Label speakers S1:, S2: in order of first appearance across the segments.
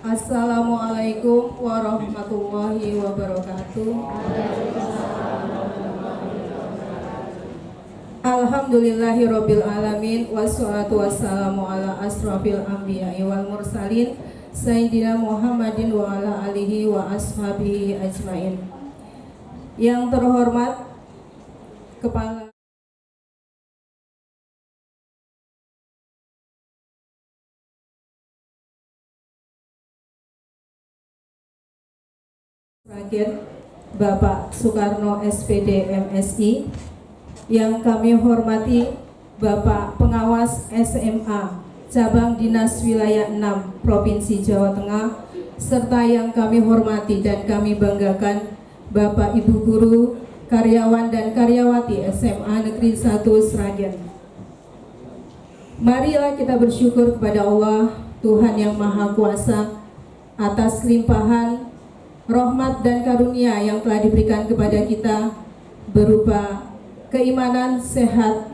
S1: Assalamualaikum warahmatullahi wabarakatuh. Alhamdulillahirabbil alamin wassalatu wassalamu ala asrofil anbiya'i wal mursalin Sayyidina Muhammadin wa ala alihi wa ashabihi ajmain. Yang terhormat Kepala Rakyat Bapak Soekarno SPD MSI, yang kami hormati Bapak Pengawas SMA Cabang Dinas Wilayah 6 Provinsi Jawa Tengah, serta yang kami hormati dan kami banggakan Bapak Ibu Guru, karyawan dan karyawati SMA Negeri 1 Sragen. Marilah kita bersyukur kepada Allah Tuhan yang Maha Kuasa atas limpahan rahmat dan karunia yang telah diberikan kepada kita berupa keimanan, sehat,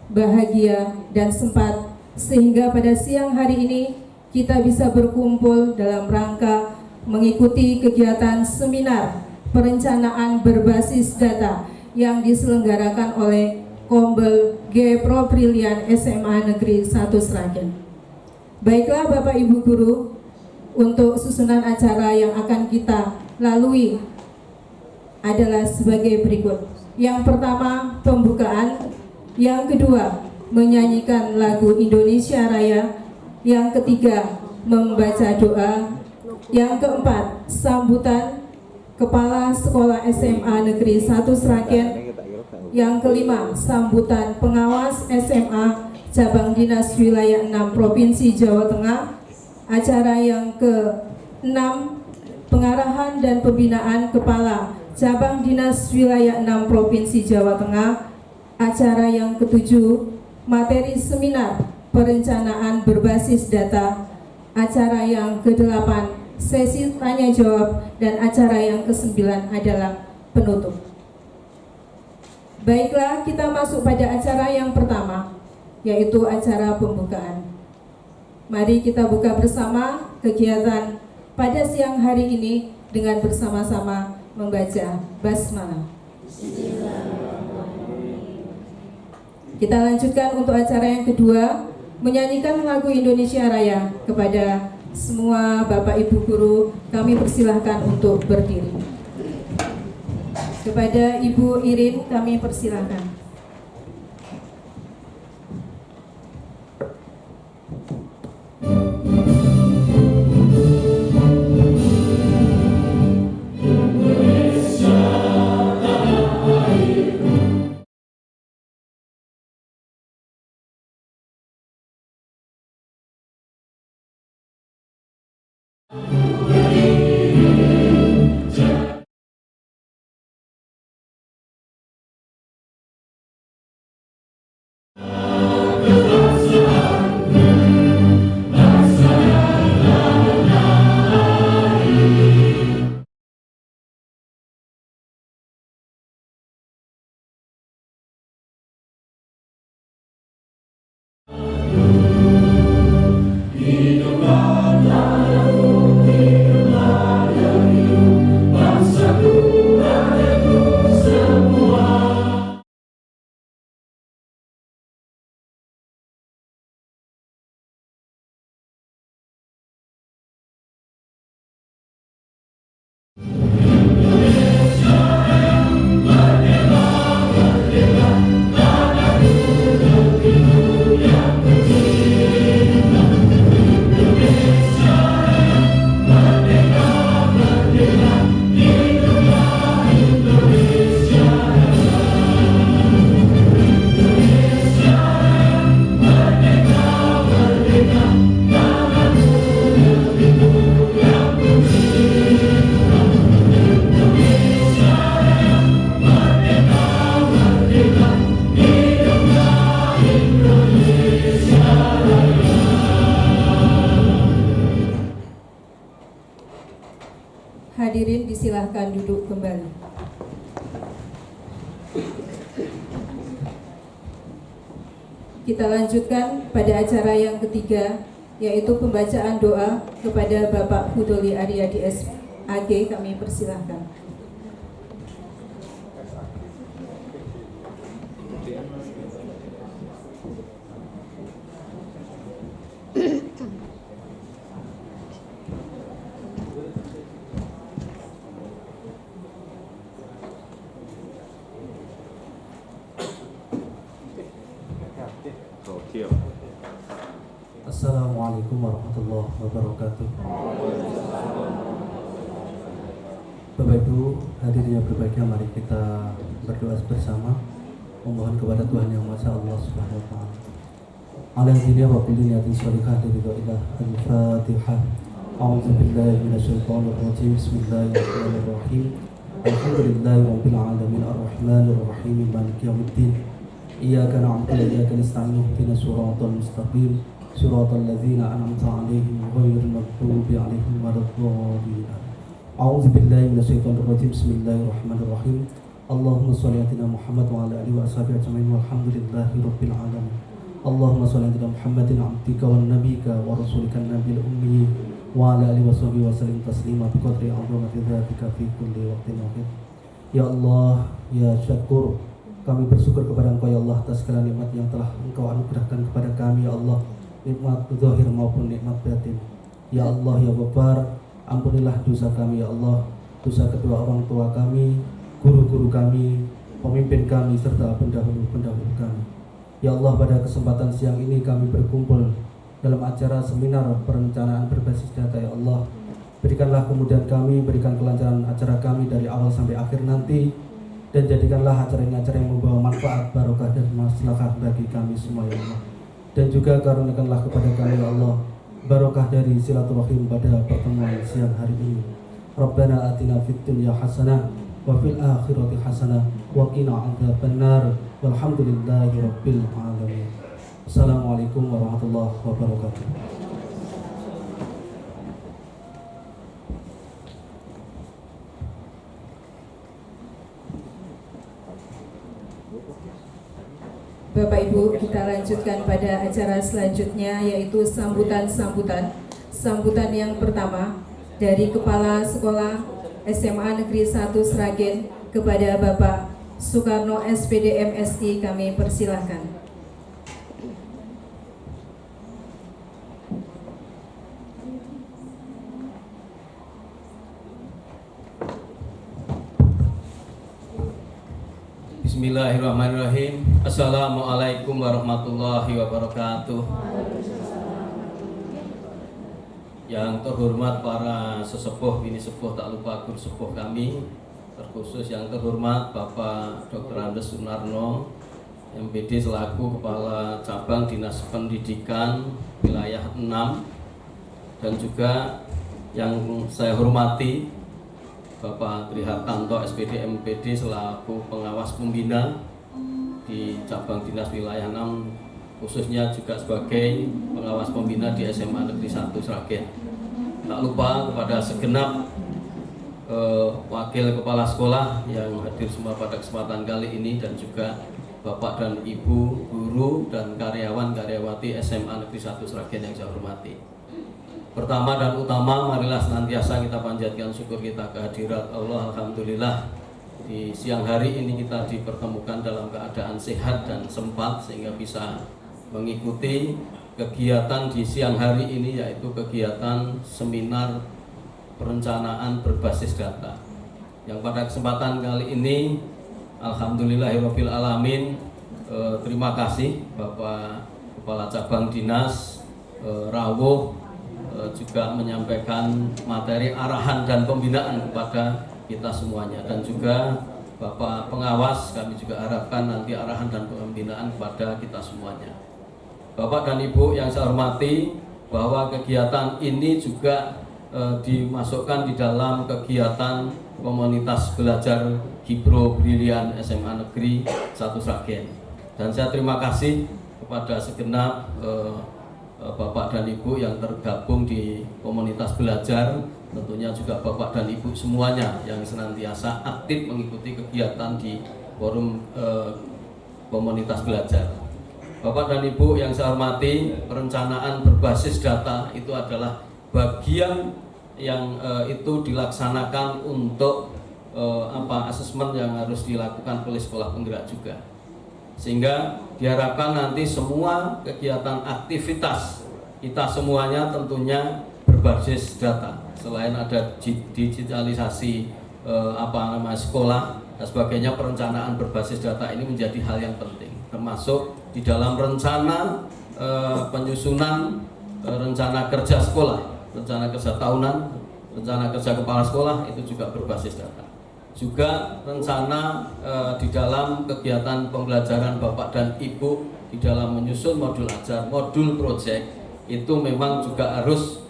S1: bahagia, dan sempat, sehingga pada siang hari ini kita bisa berkumpul dalam rangka mengikuti kegiatan seminar perencanaan berbasis data yang diselenggarakan oleh Kombel G Pro Brilian SMA Negeri 1 Sragen. Baiklah Bapak Ibu Guru, untuk susunan acara yang akan kita lalui adalah sebagai berikut. Yang pertama, pembukaan. Yang kedua, menyanyikan lagu Indonesia Raya. Yang ketiga, membaca doa. Yang keempat, sambutan Kepala Sekolah SMA Negeri 1 Sragen. Yang kelima, sambutan pengawas SMA Cabang Dinas Wilayah 6 Provinsi Jawa Tengah. Acara yang ke-6, pengarahan dan pembinaan Kepala Cabang Dinas Wilayah 6 Provinsi Jawa Tengah. Acara yang ke-7, materi seminar perencanaan berbasis data. Acara yang ke-8, sesi tanya jawab, dan acara yang ke-9 adalah penutup. Baiklah, kita masuk pada acara yang pertama, yaitu acara pembukaan. Mari kita buka bersama kegiatan pada siang hari ini dengan bersama-sama membaca basmalah. Kita lanjutkan untuk acara yang kedua, menyanyikan lagu Indonesia Raya. Kepada semua Bapak Ibu Guru, kami persilahkan untuk berdiri. Kepada Ibu Irin, kami persilahkan. Hadirin disilahkan duduk kembali. Kita lanjutkan pada acara yang ketiga, yaitu pembacaan doa kepada Bapak Hudoli Aryadi SAG. Kami persilahkan.
S2: Assalamualaikum warahmatullahi wabarakatuh. Bapak Ibu hadirin yang berbahagia, mari kita berdoa bersama, memohon kepada Tuhan Yang Maha Esa Allah Subhanahu wa taala. Ala diniya wa kulli niyatin shalihah lillahi al-Fatihah. A'udzu billahi minasyaitonir rajim. Bismillahirrahmanirrahim. Alhamdulillahi rabbil alamin arrahmanir rahim maliki yaumiddin. Iyyaka na'budu wa iyyaka nasta'in ihdinas siratal mustaqim. Suratul ladzina an'amta 'alaihim ghairil maghdubi 'alaihim waladdallin. A'udzu billahi minasyaitonir rajim. Bismillahirrahmanirrahim. Allahumma shalli 'ala Muhammad wa 'ala alihi wa sahbihi ajma'in walhamdulillahi rabbil alamin. Allahumma shalli 'ala Muhammadin 'abdika wan nabiyyika wa rasulika nabiyil ummi wa 'ala alihi wa sahbihi wa sallim taslima bi qadri 'azamati dzatika fi kulli waqtin wa hin. Ya Allah, ya Syakur, kami bersyukur kepada Engkau ya Allah atas segala nikmat yang telah Engkau anugerahkan kepada kami ya Allah, nikmat zahir maupun nikmat batin. Ya Allah ya Ghaffar, ampunilah dosa kami ya Allah, dosa kedua orang tua kami, guru-guru kami, pemimpin kami serta pendahulu-pendahulu kami. Ya Allah, pada kesempatan siang ini kami berkumpul dalam acara seminar perencanaan berbasis data ya Allah. Berikanlah kemudahan kami, berikan kelancaran acara kami dari awal sampai akhir nanti, dan jadikanlah acara ini acara yang membawa manfaat, barokah dan maslahah bagi kami semua ya Allah. Dan juga karuniakanlah kepada kami ya Allah barokah dari silaturahim pada pertemuan siang hari ini. Rabbana atina fid dunya hasanah wa fil akhirati hasanah wa qina adzabannar walhamdulillahi rabbil alamin. Assalamualaikum warahmatullahi wabarakatuh.
S1: Bapak Ibu, kita lanjutkan pada acara selanjutnya, yaitu sambutan yang pertama dari Kepala Sekolah SMA Negeri 1 Sragen kepada Bapak Soekarno SPD MSI. Kami persilahkan.
S3: Bismillahirrahmanirrahim. Assalamualaikum warahmatullahi wabarakatuh. Yang terhormat para sesepuh, bini sepuh, tak lupa guru sepuh kami, terkhusus yang terhormat Bapak Dr. Andes Sunarno, MPD selaku Kepala Cabang Dinas Pendidikan Wilayah 6, dan juga yang saya hormati Bapak Trihartanto SPD MPD selaku pengawas pembina di cabang dinas wilayah 6, khususnya juga sebagai pengawas pembina di SMA Negeri 1 Sragen. Tak lupa kepada segenap wakil kepala sekolah yang hadir semua pada kesempatan kali ini, dan juga Bapak dan Ibu guru dan karyawan-karyawati SMA Negeri 1 Sragen yang saya hormati. Pertama dan utama, marilah senantiasa kita panjatkan syukur kita kehadirat Allah. Alhamdulillah, di siang hari ini kita dipertemukan dalam keadaan sehat dan sempat sehingga bisa mengikuti kegiatan di siang hari ini, yaitu kegiatan seminar perencanaan berbasis data. Yang pada kesempatan kali ini, alhamdulillahirabbil alamin, terima kasih Bapak Kepala Cabang Dinas Rawuh juga menyampaikan materi arahan dan pembinaan kepada kita semuanya, dan juga Bapak pengawas, kami juga harapkan nanti arahan dan pembinaan kepada kita semuanya. Bapak dan Ibu yang saya hormati, bahwa kegiatan ini juga dimasukkan di dalam kegiatan komunitas belajar Gibro Brilian SMA Negeri 1 Sragen, dan saya terima kasih kepada segenap Bapak dan Ibu yang tergabung di komunitas belajar, tentunya juga Bapak dan Ibu semuanya yang senantiasa aktif mengikuti kegiatan di forum komunitas belajar. Bapak dan Ibu yang saya hormati, perencanaan berbasis data itu adalah bagian yang itu dilaksanakan untuk asesmen yang harus dilakukan oleh sekolah penggerak juga. Sehingga diharapkan nanti semua kegiatan aktivitas kita semuanya tentunya berbasis data. Selain ada digitalisasi sekolah dan sebagainya, perencanaan berbasis data ini menjadi hal yang penting, termasuk di dalam rencana penyusunan rencana kerja sekolah, rencana kerja tahunan, rencana kerja kepala sekolah itu juga berbasis data. Juga rencana di dalam kegiatan pembelajaran Bapak dan Ibu di dalam menyusun modul ajar, modul project itu memang juga harus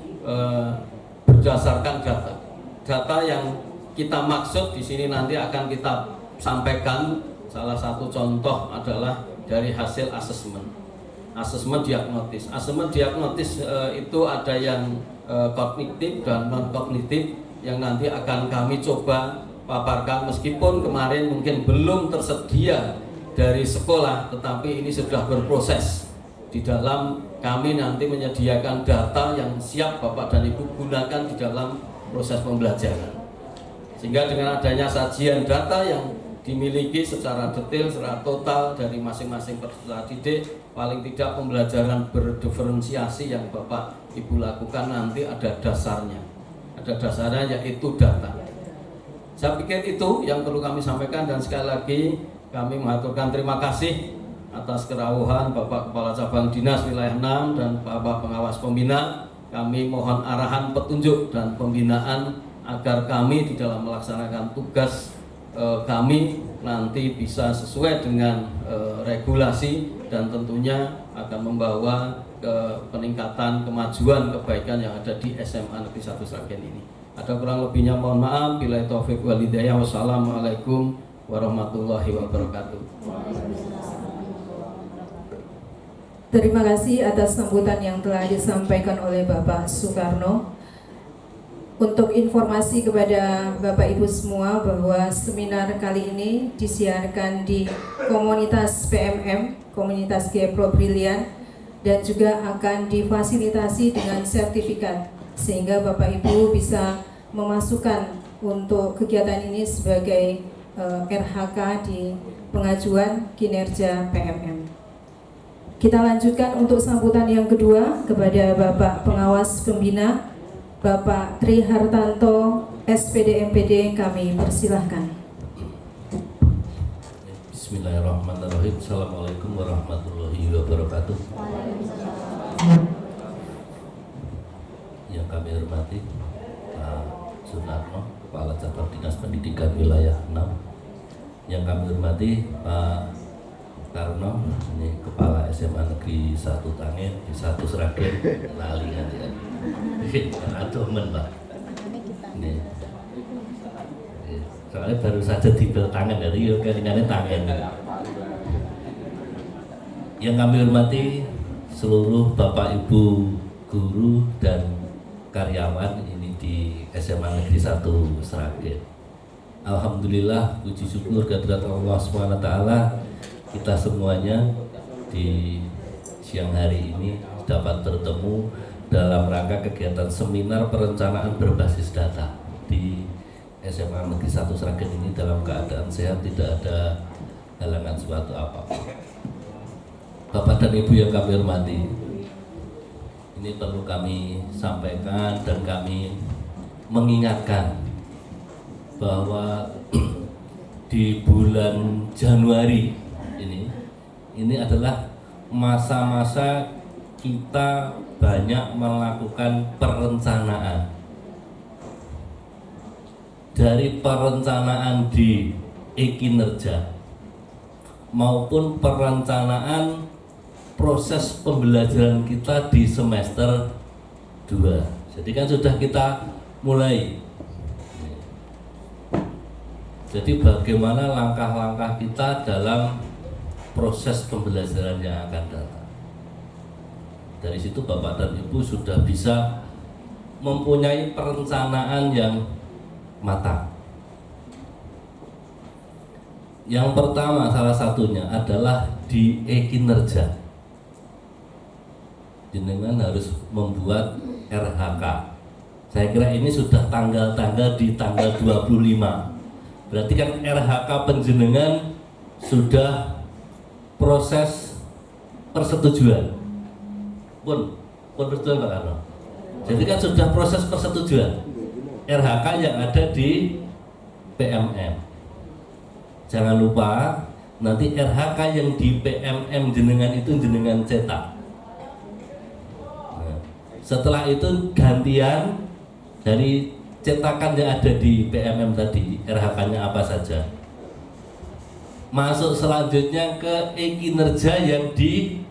S3: berdasarkan data. Data yang kita maksud di sini nanti akan kita sampaikan. Salah satu contoh adalah dari hasil asesmen diagnotis. Asesmen diagnotis itu ada yang kognitif dan non kognitif yang nanti akan kami coba paparkan, meskipun kemarin mungkin belum tersedia dari sekolah, tetapi ini sudah berproses di dalam kami nanti menyediakan data yang siap Bapak dan Ibu gunakan di dalam proses pembelajaran. Sehingga dengan adanya sajian data yang dimiliki secara detail, secara total dari masing-masing peserta didik, paling tidak pembelajaran berdiferensiasi yang Bapak Ibu lakukan nanti ada dasarnya. Ada dasarnya yaitu data. Saya pikir itu yang perlu kami sampaikan, dan sekali lagi kami mengaturkan terima kasih atas kerawuhan Bapak Kepala Cabang Dinas Wilayah 6 dan Bapak Pengawas Pembina. Kami mohon arahan, petunjuk, dan pembinaan agar kami di dalam melaksanakan tugas kami nanti bisa sesuai dengan regulasi dan tentunya akan membawa ke peningkatan kemajuan kebaikan yang ada di SMA Negeri 1 Sragen ini. Ada kurang lebihnya mohon maaf. Billahi taufiq wal hidayah. Wassalamualaikum warahmatullahi wabarakatuh.
S1: Terima kasih atas sambutan yang telah disampaikan oleh Bapak Soekarno. Untuk informasi kepada Bapak Ibu semua bahwa seminar kali ini disiarkan di komunitas PMM, komunitas Gepro Brilian, dan juga akan difasilitasi dengan sertifikat, sehingga Bapak Ibu bisa memasukkan untuk kegiatan ini sebagai RHK di pengajuan kinerja PMM. Kita lanjutkan untuk sambutan yang kedua kepada Bapak Pengawas Pembina, Bapak Tri Hartanto, SPD MPD, kami persilahkan.
S4: Bismillahirrahmanirrahim. Assalamualaikum warahmatullahi wabarakatuh. Yang kami hormati Pak Sunarno, Kepala Cabang Dinas Pendidikan Wilayah 6. Yang kami hormati Pak Karno, ini Kepala SMA Negeri 1 Tangen di 1 Sragen, lali kan ya. Aduh men Pak. Ini. Soalnya baru saja dibel tangan dari kelingannya tangan. Yang kami hormati seluruh Bapak Ibu guru dan karyawan ini di SMA Negeri 1 Sragen. Alhamdulillah, puji syukur kehadirat Allah SWT, kita semuanya di siang hari ini dapat bertemu dalam rangka kegiatan seminar perencanaan berbasis data di SMA Negeri 1 Sragen ini dalam keadaan sehat, tidak ada halangan suatu apapun. Bapak dan Ibu yang kami hormati, ini perlu kami sampaikan dan kami mengingatkan bahwa di bulan Januari ini adalah masa-masa kita banyak melakukan perencanaan. Dari perencanaan di e-kinerja maupun perencanaan proses pembelajaran kita di semester 2. Jadi kan sudah kita mulai. Jadi bagaimana langkah-langkah kita dalam proses pembelajaran yang akan datang. Dari situ Bapak dan Ibu sudah bisa mempunyai perencanaan yang matang. Yang pertama salah satunya adalah di e-kinerja. jenengan harus membuat RHK. Saya kira ini sudah tanggal-tanggal di tanggal 25. Berarti kan RHK penjenengan sudah proses persetujuan. Pun betul Pak Karno. Jadi kan sudah proses persetujuan RHK yang ada di PMM. Jangan lupa nanti RHK yang di PMM jenengan itu jenengan cetak. Nah, setelah itu gantian dari cetakan yang ada di PMM tadi, RHK-nya apa saja. Masuk selanjutnya ke e-kinerja yang di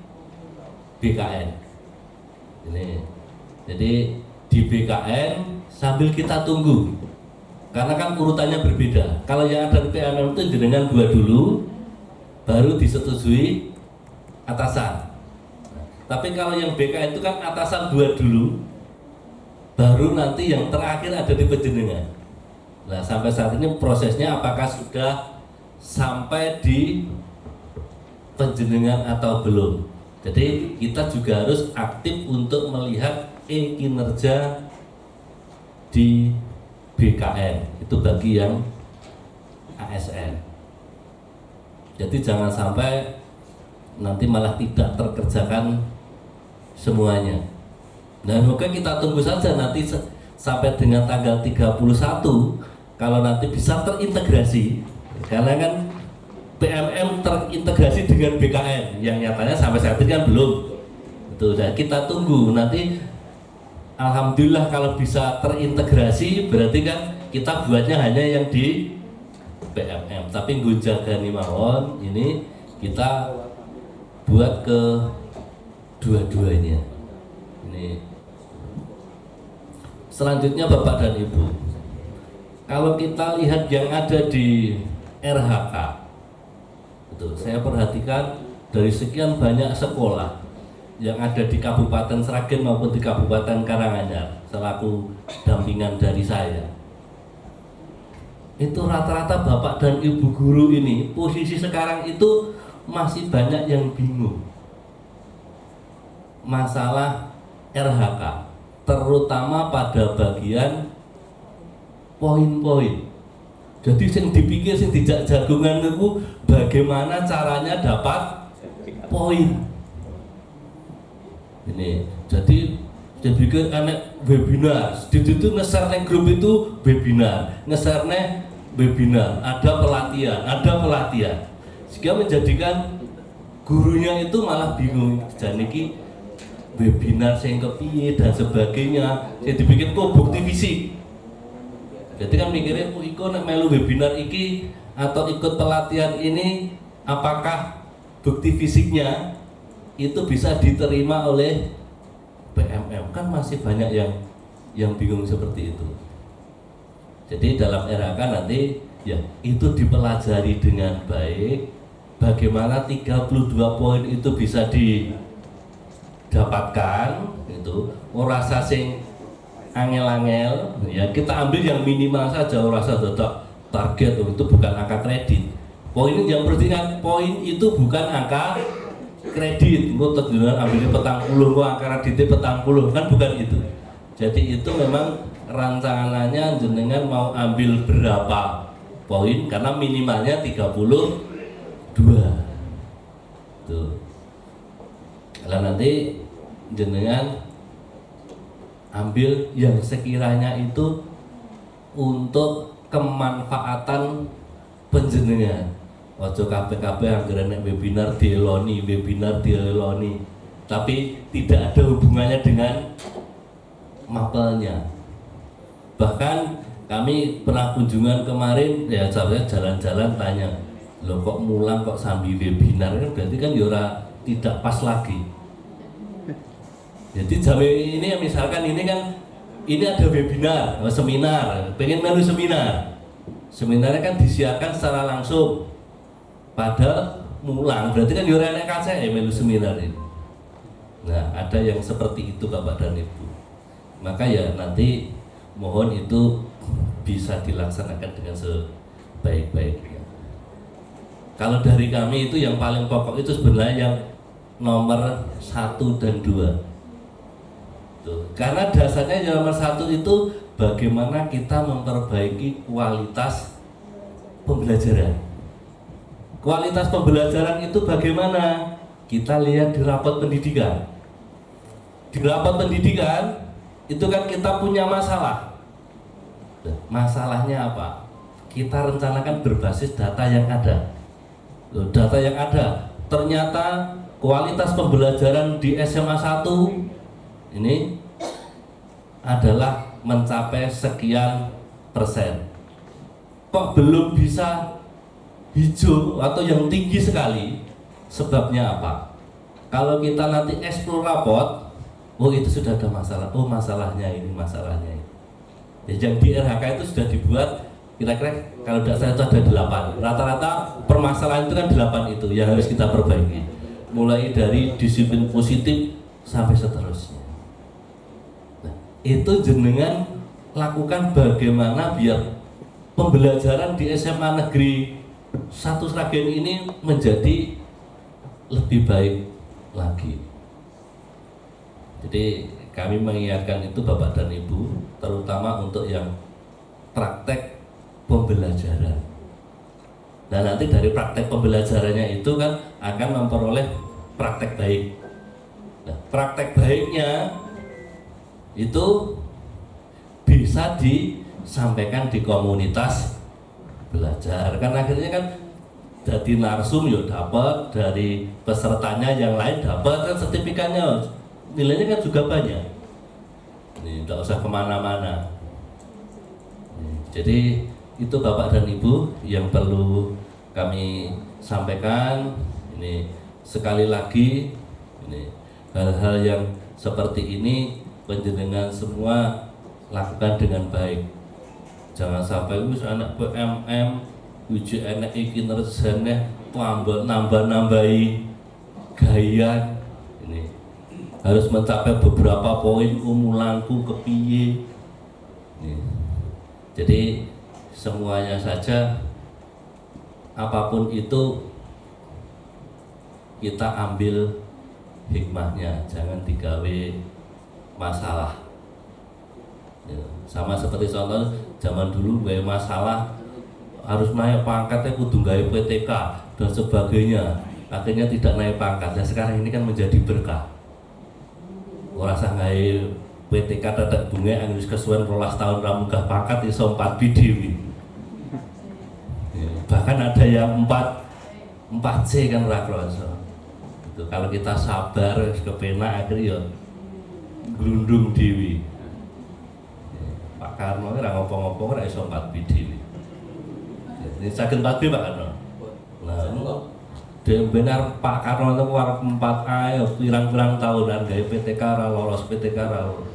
S4: BKN. Ini. Jadi di BKN sambil kita tunggu. Karena kan urutannya berbeda. Kalau yang ada di PMM itu jenengan buat dulu, baru disetujui atasan. Tapi kalau yang BKN itu kan atasan buat dulu, baru nanti yang terakhir ada di penjenengan. Nah, sampai saat ini prosesnya apakah sudah sampai di penjenengan atau belum? Jadi kita juga harus aktif untuk melihat kinerja di BKN, itu bagi yang ASN. Jadi jangan sampai nanti malah tidak terkerjakan semuanya. Nah, maka kita tunggu saja nanti sampai dengan tanggal 31 kalau nanti bisa terintegrasi, karena kan PMM terintegrasi dengan BKN yang nyatanya sampai saat ini kan belum. Itu dan kita tunggu nanti, alhamdulillah kalau bisa terintegrasi berarti kan kita buatnya hanya yang di PMM, tapi ngunjagani mawon ini kita buat ke dua-duanya. Ini selanjutnya Bapak dan Ibu, kalau kita lihat yang ada di RHK itu, saya perhatikan dari sekian banyak sekolah yang ada di Kabupaten Sragen maupun di Kabupaten Karanganyar selaku dampingan dari saya, itu rata-rata Bapak dan Ibu guru ini posisi sekarang itu masih banyak yang bingung masalah RHK, terutama pada bagian poin-poin. Jadi yang dipikir sing dijak jagungan itu bagaimana caranya dapat poin. Ini jadi saya pikir anak webinar, di situ nge-share grup itu webinar, nge-share webinar, ada pelatihan, sehingga menjadikan gurunya itu malah bingung. Jadi webinar sing kepiye dan sebagainya, saya dibikin kok bukti fisik. Jadi kan mikirnya, ikut melu webinar iki atau ikut pelatihan ini, apakah bukti fisiknya itu bisa diterima oleh PMM? Kan masih banyak yang bingung seperti itu. Jadi dalam RHK nanti ya itu dipelajari dengan baik, bagaimana 32 poin itu bisa didapatkan, itu rasa sing angel-angel ya, kita ambil yang minimal saja, rasa tetap target itu bukan angka kredit. Poin yang penting, poin itu bukan angka kredit. Kok terjadi ambilnya petang puluh, kok angka kreditnya petang puluh, kan bukan itu. Jadi itu memang rancangannya jenengan mau ambil berapa poin, karena minimalnya 32 tuh. Kalau nanti jenengan ambil yang sekiranya itu untuk kemanfaatan penjenengan. Ojo KPKP anggaran webinar dieloni, tapi tidak ada hubungannya dengan mapelnya. Bahkan kami pernah kunjungan kemarin, ya saya jalan-jalan tanya, loh kok mulang kok sambil webinar, kan berarti kan yura tidak pas lagi. Jadi jam ini misalkan ini kan ini ada webinar, seminar, pengen melu seminar. Seminarnya kan disiarkan secara langsung pada mulang, berarti kan yura enek kaca ya melu seminar ini. Nah, ada yang seperti itu Bapak dan Ibu. Maka ya nanti mohon itu bisa dilaksanakan dengan sebaik-baiknya. Kalau dari kami itu yang paling pokok itu sebenarnya yang nomor 1 dan 2. Itu. Karena dasarnya yang nomor satu itu bagaimana kita memperbaiki kualitas pembelajaran. Kualitas pembelajaran itu bagaimana? Kita lihat di rapot pendidikan. Di rapot pendidikan itu kan kita punya masalah. Masalahnya apa? Kita rencanakan berbasis data yang ada. Data yang ada, ternyata kualitas pembelajaran di SMA 1 ini adalah mencapai sekian persen. Kok belum bisa hijau atau yang tinggi sekali? Sebabnya apa? Kalau kita nanti explore raport, oh itu sudah ada masalah. Oh masalahnya ini, masalahnya ini. Yang di RHK itu sudah dibuat kira-kira kalau tidak salah itu ada 8. Rata-rata permasalahan itu kan 8 itu yang harus kita perbaiki. Mulai dari disiplin positif sampai seterusnya. Nah, itu jenengan lakukan bagaimana biar pembelajaran di SMA Negeri 1 Sragen ini menjadi lebih baik lagi. Jadi kami mengingatkan itu Bapak dan Ibu, terutama untuk yang praktek pembelajaran. Dan nanti dari praktek pembelajarannya itu kan akan memperoleh praktek baik. Nah, praktek baiknya itu bisa disampaikan di komunitas belajar. Kan akhirnya kan dari narsum ya dapat, dari pesertanya yang lain dapat, kan sertifikatnya nilainya kan juga banyak. Ini tidak usah kemana-mana. Jadi itu Bapak dan Ibu yang perlu kami sampaikan. Ini sekali lagi, ini hal-hal yang seperti ini panjenengan semua lakukan dengan baik. Jangan sampai anak PMM uji enak iki nerjane nambah-nambahi gaya. Ini harus mencapai beberapa poin umulanku kepiye. Jadi semuanya saja apapun itu kita ambil hikmahnya, jangan digawe masalah. Sama seperti contoh zaman dulu gawe masalah harus naik pangkatnya kudu gawe PTK dan sebagainya, akhirnya tidak naik pangkat. Dan sekarang ini kan menjadi berkah. Ora usah gawe PTK tetek bunga angus kesuwen 12 tahun ra munggah pangkat iso 4 bidhewe. Bahkan ada yang 4C kan ora kroso. Itu kalau kita sabar kepenak akhirnya ya glundung dewi. Pak Karno ora ngopo-ngopo ora iso 4 bidhewe. Ini saged 4B Pak Karno. Nah, benar Pak Karno itu warap 4A ya pirang-pirang tahunan gawe PTK ra lolos, PTK ra lolos.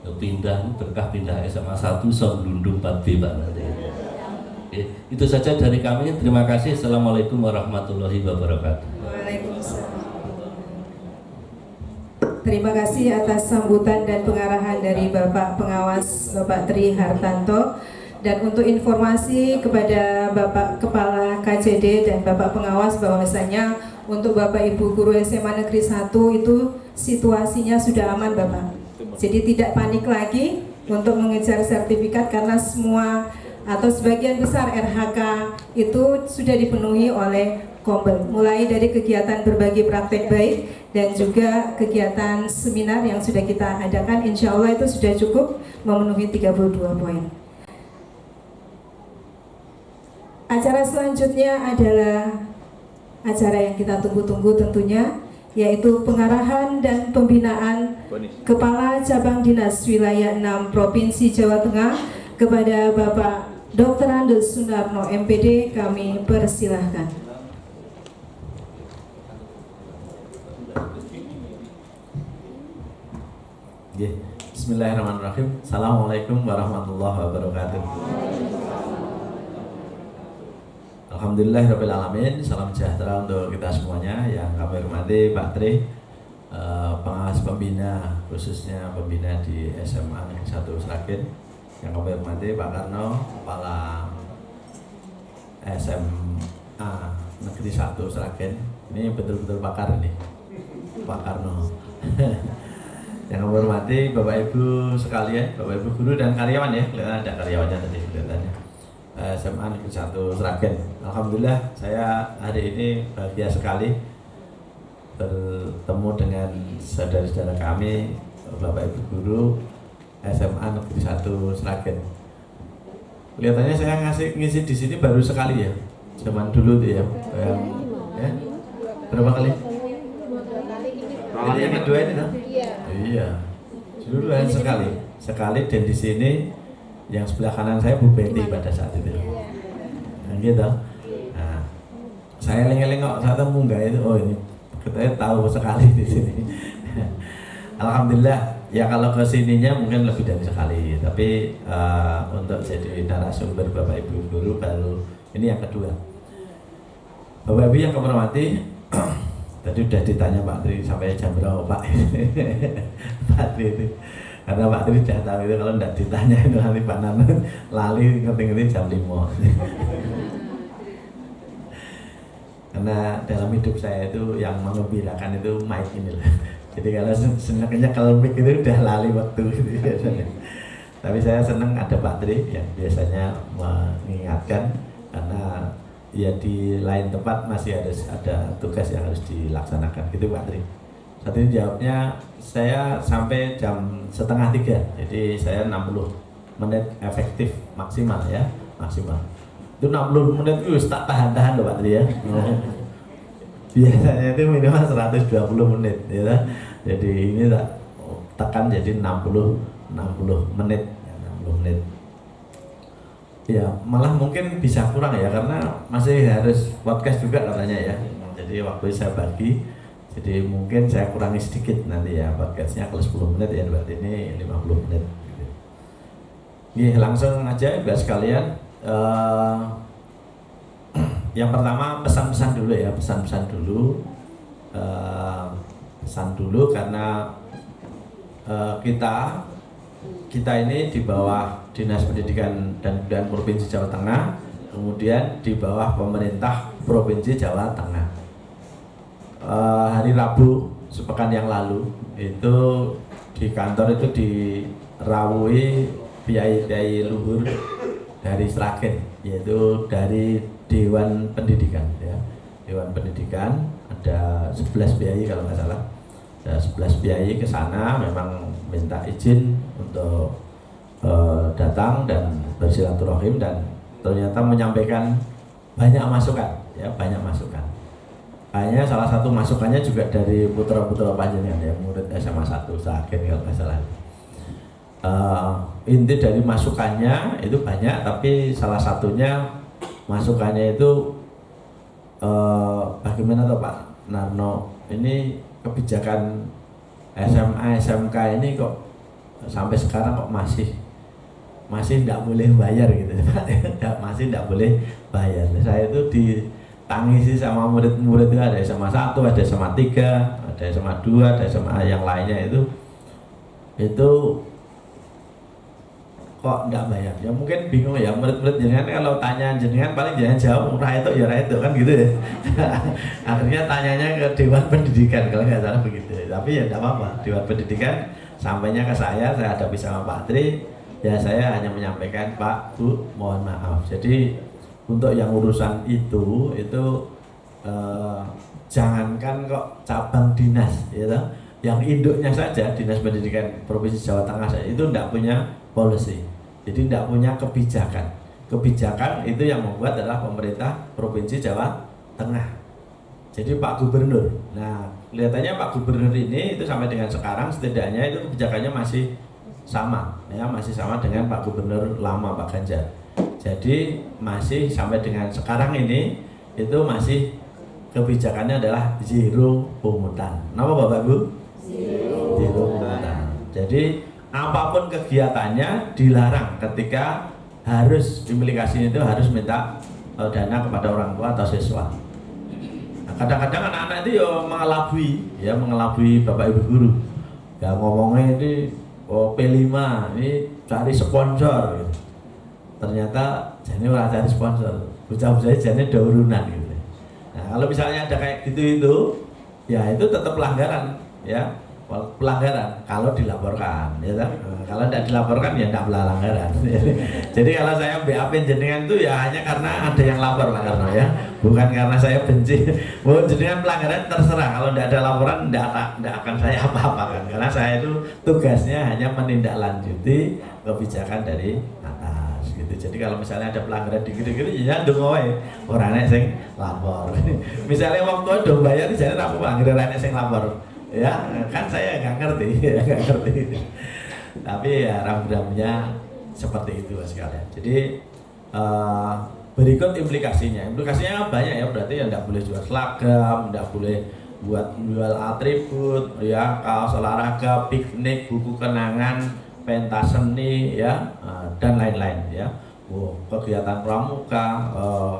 S4: Ya pindah berkah pindah SMA 1 so glundung 4B Pak nanti. Oke, itu saja dari kami. Terima kasih. Assalamualaikum warahmatullahi wabarakatuh.
S1: Waalaikumsalam. Terima kasih atas sambutan dan pengarahan dari Bapak Pengawas Bapak Tri Hartanto. Dan untuk informasi kepada Bapak Kepala KJD dan Bapak Pengawas bahwasanya untuk Bapak Ibu Guru SMA Negeri 1 itu situasinya sudah aman Bapak. Jadi tidak panik lagi untuk mengejar sertifikat karena semua atau sebagian besar RHK itu sudah dipenuhi oleh Kombel. Mulai dari kegiatan berbagi praktek baik dan juga kegiatan seminar yang sudah kita adakan, insya Allah itu sudah cukup memenuhi 32 poin. Acara selanjutnya adalah acara yang kita tunggu-tunggu tentunya, yaitu pengarahan dan pembinaan Kepala Cabang Dinas Wilayah 6 Provinsi Jawa Tengah kepada Bapak Dr. Andes Sunarno MPD. Kami persilahkan.
S5: Bismillahirrahmanirrahim. Assalamualaikum warahmatullahi wabarakatuh. Alhamdulillahirrahmanirrahim. Salam sejahtera untuk kita semuanya. Yang kami hormati Pak Tri, pengawas pembina, khususnya pembina di SMA Negeri 1 Sragen. Yang kami hormati Pak Karno, Kepala SMA Negeri 1 Sragen. Ini betul-betul pakar ini, Pak Karno. Yang kami hormati Bapak Ibu sekalian, Bapak Ibu guru dan karyawan ya, kelihatan ada karyawannya tadi kelihatannya. SMA Negeri 1 Sragen. Alhamdulillah saya hari ini bahagia sekali bertemu dengan saudara-saudara kami, Bapak Ibu guru SMA Negeri 1 Sragen. Kelihatannya saya ngisi di sini baru sekali ya. Zaman dulu tuh ya. Ya. Berapa kali? Ini yang kedua ini kan? Iya. Dulu hanya sekali dan di sini yang sebelah kanan saya Bu Betty pada saat itu. Nah, gitu. Nah, saya eling-eling kok saya munggah itu. Oh ini kita tahu sekali di sini. Alhamdulillah. Ya kalau ke sininya mungkin lebih dari sekali. Tapi untuk jadi narasumber Bapak Ibu guru baru ini yang kedua. Bapak Ibu yang kami hormati. Tadi udah ditanya Pak Tri sampai jam berapa Pak? Pak Tri itu karena Pak Tri sudah tahu itu kalau tidak ditanya itu nanti Pak Nana lali ngerti-ngerti jam 5. Karena dalam hidup saya itu yang mengembirakan itu mic ini lah. Jadi kalau senangnya kalau mic itu udah lali waktu gitu biasanya. Tapi saya senang ada Pak Tri yang biasanya mengingatkan karena ya di lain tempat masih ada tugas yang harus dilaksanakan gitu Pak Tri. Saat ini jawabnya saya sampai jam 2:30, jadi saya 60 menit efektif maksimal ya, maksimal. Itu 60 menit itu tak tahan-tahan loh Pak Tri ya. Biasanya itu minimal 120 menit ya. Jadi ini tak tekan jadi 60 menit ya, 60 menit. Ya malah mungkin bisa kurang ya karena masih harus podcast juga katanya ya. Jadi waktu saya bagi, jadi mungkin saya kurangi sedikit nanti ya podcastnya kalau 10 menit ya berarti ini 50 menit. Nih langsung aja guys sekalian. Yang pertama pesan-pesan dulu ya, pesan dulu karena kita ini di bawah Dinas Pendidikan dan Kebudayaan Provinsi Jawa Tengah, kemudian di bawah pemerintah Provinsi Jawa Tengah. Hari Rabu sepekan yang lalu itu di kantor itu dirawuhi piyai luhur dari Sragen, yaitu dari Dewan Pendidikan ya. Dewan Pendidikan ada 11 piyai kalau nggak salah. Ada 11 piyai ke sana memang minta izin untuk datang dan bersilaturahim dan ternyata menyampaikan banyak masukan ya, banyak masukan. Kayaknya salah satu masukannya juga dari putra-putra panjenengan ya, murid SMA 1 Sragen kalau nggak salah. Inti dari masukannya itu banyak, tapi salah satunya masukannya itu bagaimana tuh Pak Narno, ini kebijakan SMA SMK ini kok sampai sekarang kok masih tidak boleh bayar gitu Pak. Masih tidak boleh bayar. Saya itu ditangisi sama murid-murid itu, ada SMA 1, ada SMA 3, ada SMA 2, ada SMA yang lainnya itu kok enggak bayar. Ya mungkin bingung ya murid-murid jenengan kalau tanya jenengan paling jangan jawab ora itu ya ora itu kan gitu ya. Akhirnya tanyanya ke Dewan Pendidikan kalau nggak salah begitu. Tapi ya enggak apa-apa. Dewan Pendidikan sampainya ke saya hadapi sama Pak Tri, ya saya hanya menyampaikan Pak, Bu, mohon maaf. Jadi untuk yang urusan itu jangankan kok cabang dinas ya, yang induknya saja Dinas Pendidikan Provinsi Jawa Tengah itu tidak punya policy, jadi tidak punya kebijakan. Kebijakan itu yang membuat adalah pemerintah Provinsi Jawa Tengah. Jadi Pak Gubernur. Nah, kelihatannya Pak Gubernur ini itu sampai dengan sekarang setidaknya itu kebijakannya masih sama, ya masih sama dengan Pak Gubernur lama Pak Ganjar. Jadi masih sampai dengan sekarang ini itu masih kebijakannya adalah zero pungutan. Kenapa Bapak Ibu? Zero pungutan. Jadi apapun kegiatannya dilarang ketika harus implikasinya itu harus minta dana kepada orang tua atau siswa. Nah, kadang-kadang anak-anak itu ya mengelabui Bapak Ibu guru. Ya ngomongnya ini P5 ini cari sponsor gitu. Ternyata jadi orang cari sponsor, bocah-bocah jadi daurunan gitu. Nah kalau misalnya ada kayak gitu ya itu tetap pelanggaran ya. pelanggaran kalau dilaporkan, ya kan? Kalau tidak dilaporkan ya tidak pelanggaran. Jadi kalau saya BAP jenengan itu ya hanya karena ada yang lapor Pak Karno ya, bukan karena saya benci. Bahwa jenengan pelanggaran terserah, kalau tidak ada laporan tidak akan saya apa-apakan, karena saya itu tugasnya hanya menindaklanjuti kebijakan dari atas gitu. Jadi kalau misalnya ada pelanggaran dikit-dikit ya ndonga wae, ora nek sing lapor. Misalnya waktu dong bayar jadi apa pelanggaran nek sing lapor. Ya kan saya nggak ngerti, tapi ya rambu-rambunya seperti itu sekalian. Jadi berikut implikasinya banyak ya, berarti ya nggak boleh jual seragam, nggak boleh buat jual atribut, ya kaos olahraga, piknik, buku kenangan, pentas seni, ya dan lain-lain ya. Kegiatan pramuka,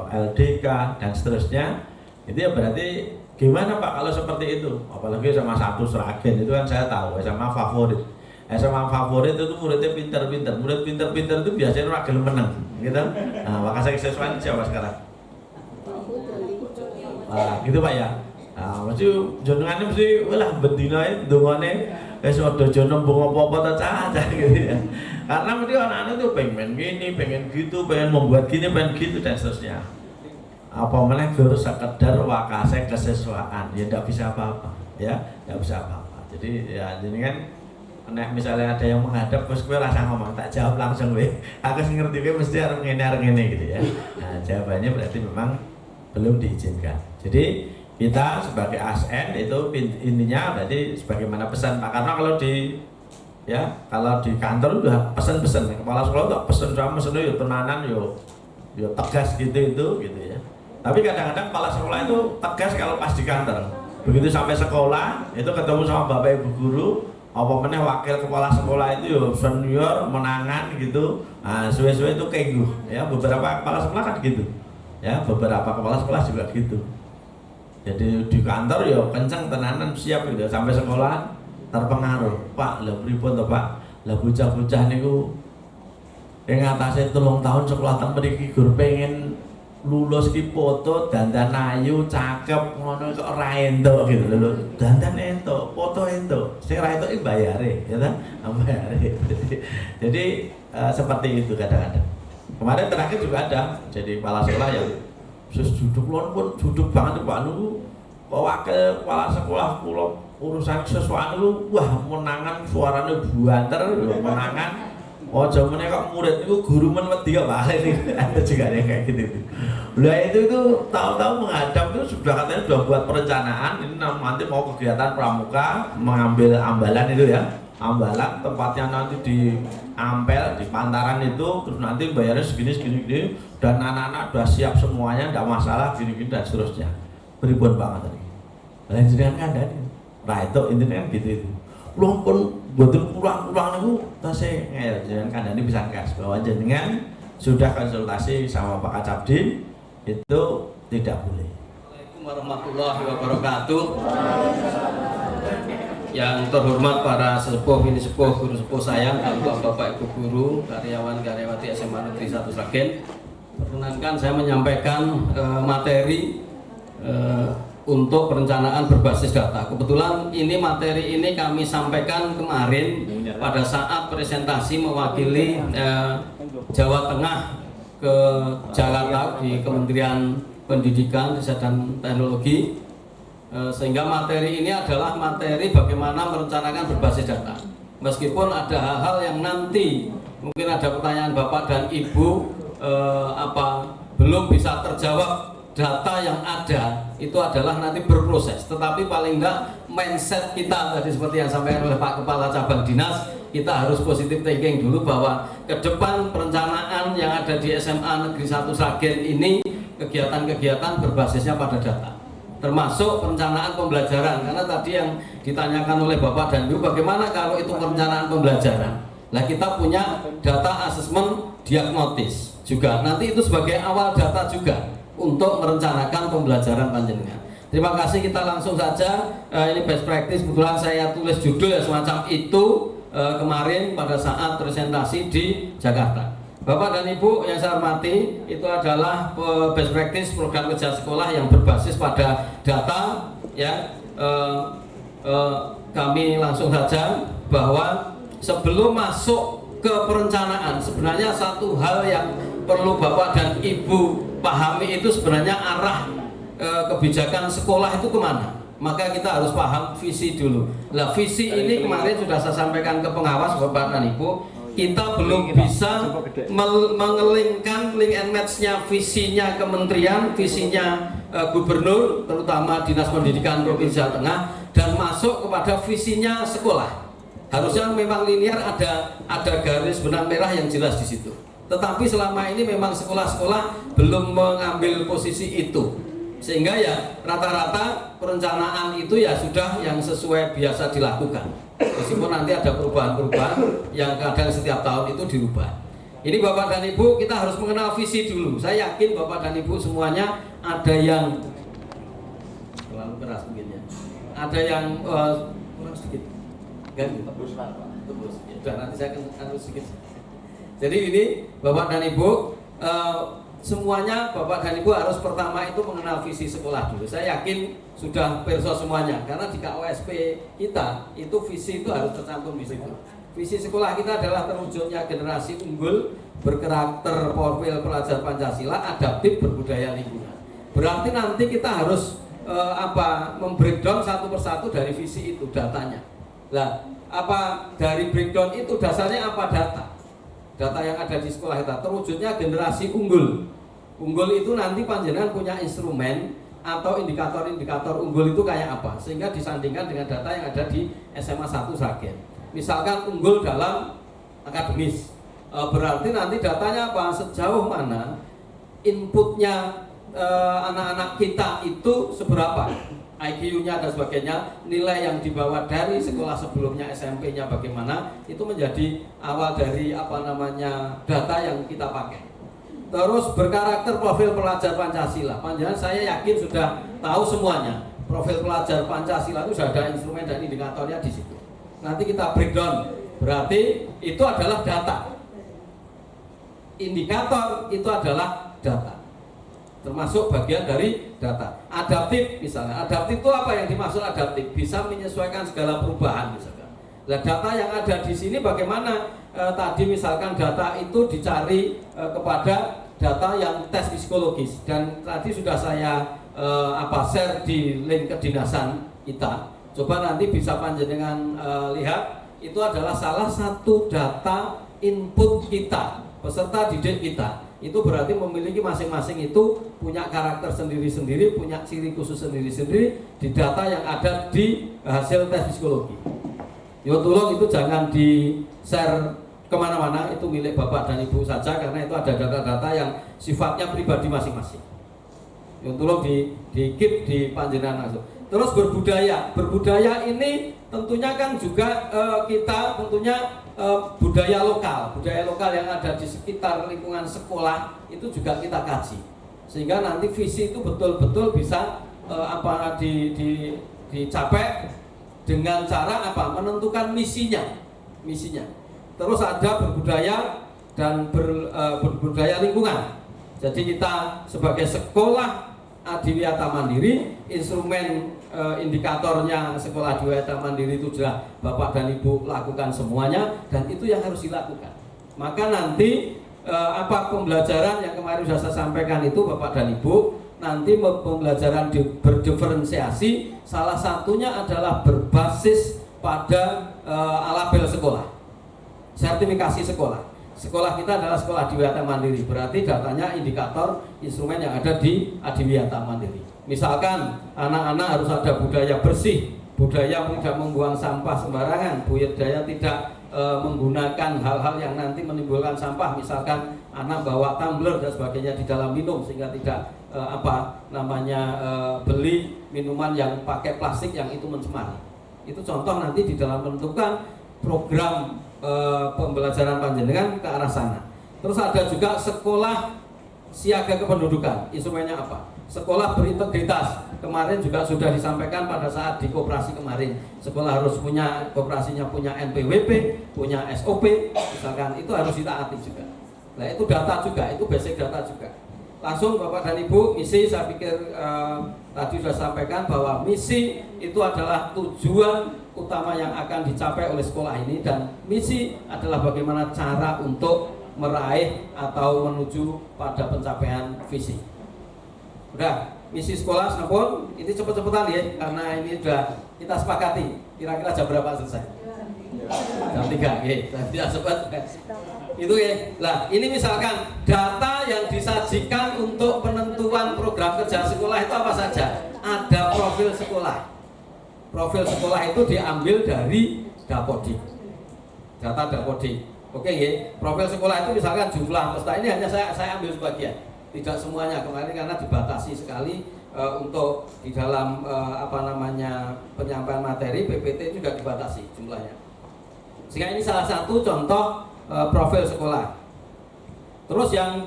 S5: LDK dan seterusnya, itu ya berarti gimana Pak kalau seperti itu? Apalagi SMA 1 Sragen itu kan saya tahu SMA favorit. SMA favorit itu muridnya pinter-pinter. Murid pinter-pinter itu biasanya ora gelem meneng, gitu. Nah, maka saya siswanya siapa sekarang? Gitu Pak ya. Nah, mesti jenengane mesti walah bendina dongane wis ora aja nembung apa-apa ta cah gitu ya. Karena mesti anak-anak itu pengen gini, pengen gitu, pengen membuat gini, pengen gitu dan seterusnya. Apa meneh harus sekedar wakase kesesuaian, ya tidak bisa apa-apa, ya tidak bisa apa-apa. Jadi ya jadi kan nek misalnya ada yang menghadap terus kowe rasa ngomong, tak jawab langsung kowe. Aku ngerti kowe mesti arep ngene gitu ya. Nah, jawabannya berarti memang belum diizinkan. Jadi kita sebagai ASN itu intinya berarti sebagaimana pesan Pak Karno kalau di kantor udah pesan-pesan kepala sekolah tuh pesan sama yo tenanan yo tegas gitu ya. Tapi kadang-kadang kepala sekolah itu tegas kalau pas di kantor. Begitu sampai sekolah, itu ketemu sama bapak ibu guru, apa meneh wakil kepala sekolah itu ya senior, menangan gitu. Nah, suwe-suwe itu kengguh. Ya, beberapa kepala sekolah kan gitu. Ya, beberapa kepala sekolah juga gitu. Jadi di kantor ya kenceng tenanan siap gitu. Sampai sekolah terpengaruh. Pak, lha pripun to, Pak? Lah bocah-bocah niku yang ngatasé 3 tahun sekolah teng mriki gur pengen lulus ki foto dandan ayu cakep ngono kok ora entuk gitu lho. Dandan entuk, foto entuk. Sing ora entuk iki bayare, ya ta? Bayare. Jadi seperti itu kadang-kadang. Kemarin terakhir juga ada jadi kepala sekolah yang duduk pun duduk banget Pak niku wakil kepala sekolah kula urusan sesuatu lu wah menangan suaranya buanter menangan. Oh zamannya kok murid itu guru wedi kok Pak ini ada juga yang kayak gitu. Lah itu tahu-tahu menghadap itu sudah katanya sudah buat perencanaan ini nanti mau kegiatan pramuka mengambil ambalan itu ya, ambalan tempatnya nanti di Ampel di Pantaran itu terus nanti bayarnya segini dan anak-anak sudah siap semuanya tidak masalah gini dan seterusnya. Beribuan banget tadi. Lain jenengan kan ada nih. Nah itu intinya gitu itu. Belum pun buatin pulang itu tasnya ngel jangan kandani bisa kas bahwa jenengan sudah konsultasi sama Pak Kacabdin itu tidak boleh.
S3: Assalamualaikum warahmatullahi wabarakatuh. Yang terhormat para sesepuh, ini sepuh, guru sepuh sayang, bapak ibu guru, karyawan-karyawati SMA Negeri 1 Sragen. Perkenankan saya menyampaikan materi untuk perencanaan berbasis data. Kebetulan ini materi ini kami sampaikan kemarin pada saat presentasi mewakili Jawa Tengah ke Jakarta di Kementerian Pendidikan, Riset dan Teknologi. Sehingga materi ini adalah materi bagaimana merencanakan berbasis data. Meskipun ada hal-hal yang nanti mungkin ada pertanyaan Bapak dan Ibu belum bisa terjawab. Data yang ada itu adalah nanti berproses, tetapi paling enggak mindset kita tadi seperti yang disampaikan oleh Pak Kepala Cabang Dinas, kita harus positive thinking dulu bahwa ke depan perencanaan yang ada di SMA Negeri 1 Sragen ini kegiatan-kegiatan berbasisnya pada data, termasuk perencanaan pembelajaran. Karena tadi yang ditanyakan oleh Bapak dan Ibu, bagaimana kalau itu perencanaan pembelajaran? Nah, kita punya data asesmen diagnotis juga, nanti itu sebagai awal data juga untuk merencanakan pembelajaran panjenengan. Terima kasih, kita langsung saja. Ini best practice, kebetulan saya tulis judul ya semacam itu kemarin pada saat presentasi di Jakarta. Bapak dan Ibu yang saya hormati, itu adalah best practice program kerja sekolah yang berbasis pada data ya. kami langsung saja bahwa sebelum masuk ke perencanaan, sebenarnya satu hal yang perlu Bapak dan Ibu pahami itu sebenarnya arah kebijakan sekolah itu kemana. Maka kita harus paham visi dulu. Nah, visi ini kemarin sudah saya sampaikan ke pengawas Bapak dan Ibu. Kita belum bisa mengelingkan link and match-nya visinya kementerian, visinya gubernur, terutama Dinas Pendidikan Provinsi Jawa Tengah, dan masuk kepada visinya sekolah. Harusnya memang linear, ada garis benang merah yang jelas di situ. Tetapi selama ini memang sekolah-sekolah belum mengambil posisi itu. Sehingga ya rata-rata perencanaan itu ya sudah yang sesuai biasa dilakukan. Meskipun nanti ada perubahan-perubahan yang kadang setiap tahun itu dirubah. Ini Bapak dan Ibu, kita harus mengenal visi dulu. Saya yakin Bapak dan Ibu semuanya ada yang terlalu keras mungkin ya. Ada yang kurang sedikit. Ganti tebus. Ya, sudah nanti saya akan sedikit. Jadi ini Bapak dan Ibu, semuanya Bapak dan Ibu harus pertama itu mengenal visi sekolah dulu. Saya yakin sudah perso semuanya, karena di KOSP kita itu visi itu harus tercantum di situ. Visi sekolah kita adalah terwujudnya generasi unggul, berkarakter profil pelajar Pancasila, adaptif, berbudaya lingkungan. Berarti nanti kita harus membreakdown satu persatu dari visi itu datanya. Nah, dari breakdown itu dasarnya apa? Data yang ada di sekolah kita, terwujudnya generasi unggul. Unggul itu nanti panjenengan punya instrumen atau indikator-indikator unggul itu kayak apa, sehingga disandingkan dengan data yang ada di SMA 1 Sragen. Misalkan unggul dalam akademis, berarti nanti datanya apa, sejauh mana inputnya anak-anak kita itu seberapa, IQ-nya dan sebagainya, nilai yang dibawa dari sekolah sebelumnya, SMP-nya bagaimana, itu menjadi awal dari data yang kita pakai. Terus berkarakter profil pelajar Pancasila. Panjenengan saya yakin sudah tahu semuanya. Profil pelajar Pancasila itu sudah ada instrumen dan indikatornya di situ. Nanti kita breakdown. Berarti itu adalah data. Indikator itu adalah data. Termasuk bagian dari data. Adaptif misalnya. Adaptif itu apa yang dimaksud adaptif? Bisa menyesuaikan segala perubahan misalkan. Nah, data yang ada di sini bagaimana? Tadi misalkan data itu dicari kepada data yang tes psikologis, dan tadi sudah saya share di link kedinasan kita. Coba nanti bisa panjenengan lihat, itu adalah salah satu data input kita, peserta didik kita. Itu berarti memiliki masing-masing itu punya karakter sendiri-sendiri, punya ciri khusus sendiri-sendiri di data yang ada di hasil tes psikologi. Yo tolong itu jangan di-share kemana-mana, itu milik Bapak dan Ibu saja, karena itu ada data-data yang sifatnya pribadi masing-masing. Yang tolong di-keep di panjenengan langsung. Terus berbudaya ini tentunya kan juga kita tentunya budaya lokal yang ada di sekitar lingkungan sekolah itu juga kita kaji, sehingga nanti visi itu betul-betul bisa dicapai dengan cara menentukan misinya. Terus ada berbudaya dan berbudaya lingkungan. Jadi kita sebagai sekolah adiwiyata mandiri, instrumen indikatornya sekolah adiwiyata mandiri itu sudah Bapak dan Ibu lakukan semuanya, dan itu yang harus dilakukan. Maka nanti pembelajaran yang kemarin sudah saya sampaikan itu Bapak dan Ibu, nanti pembelajaran berdiferensiasi, salah satunya adalah berbasis pada label sekolah. Sertifikasi sekolah. Sekolah kita adalah sekolah adiwiyata mandiri. Berarti datanya indikator instrumen yang ada di adiwiyata mandiri. Misalkan anak-anak harus ada budaya bersih, budaya tidak membuang sampah sembarangan, budaya tidak menggunakan hal-hal yang nanti menimbulkan sampah. Misalkan anak bawa tumbler dan sebagainya di dalam minum, sehingga tidak beli minuman yang pakai plastik yang itu mencemari. Itu contoh nanti di dalam menentukan program pembelajaran panjenengan ke arah sana. Terus ada juga sekolah siaga kependudukan. Instrumennya apa? Sekolah berintegritas. Kemarin juga sudah disampaikan pada saat di koperasi kemarin. Sekolah harus punya, koperasinya punya NPWP, punya SOP, misalkan itu harus ditaati juga. Nah, itu data juga, itu basic data juga. langsung Bapak dan Ibu, misi saya pikir tadi sudah sampaikan bahwa misi itu adalah tujuan utama yang akan dicapai oleh sekolah ini, dan misi adalah bagaimana cara untuk meraih atau menuju pada pencapaian visi. Udah, misi sekolah sampun, ini cepet-cepetan ya, karena ini sudah kita sepakati. Kira-kira jam berapa selesai? Jam 3, tidak sempat. Itu ya. Nah, ini misalkan data yang disajikan untuk penentuan program kerja sekolah itu apa saja? Ada profil sekolah. Profil sekolah itu diambil dari Dapodik. Data Dapodik. Oke ya. Profil sekolah itu misalkan jumlah peserta, ini hanya saya ambil sebagian. Tidak semuanya kemarin karena dibatasi sekali untuk di dalam penyampaian materi PPT juga dibatasi jumlahnya. Sehingga ini salah satu contoh profil sekolah. Terus yang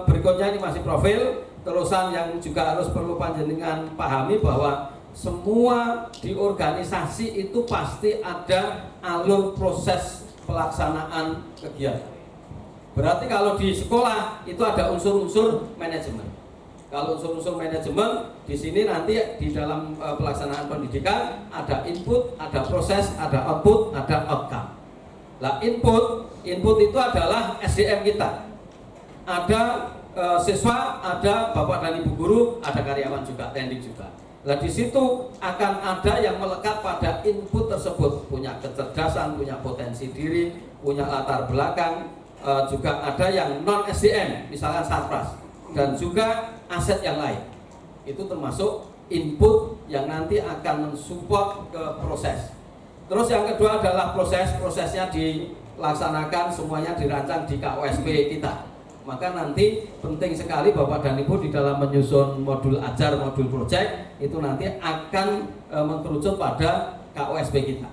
S3: berikutnya ini masih profil, terusan yang juga harus perlu panjenengan pahami bahwa semua di organisasi itu pasti ada alur proses pelaksanaan kegiatan. Berarti kalau di sekolah itu ada unsur-unsur manajemen. Kalau unsur-unsur manajemen di sini nanti di dalam pelaksanaan pendidikan ada input, ada proses, ada output, ada outcome. Lah input itu adalah SDM kita. Ada siswa, ada bapak dan ibu guru, ada karyawan juga, training juga. Lah di situ akan ada yang melekat pada input tersebut, punya kecerdasan, punya potensi diri, punya latar belakang, juga ada yang non SDM, misalnya sarpras, dan juga aset yang lain. Itu termasuk input yang nanti akan mensupport ke proses. Terus yang kedua adalah prosesnya dilaksanakan, semuanya dirancang di KOSP kita. Maka nanti penting sekali Bapak dan Ibu di dalam menyusun modul ajar, modul project itu nanti akan mengkerucut pada KOSP kita.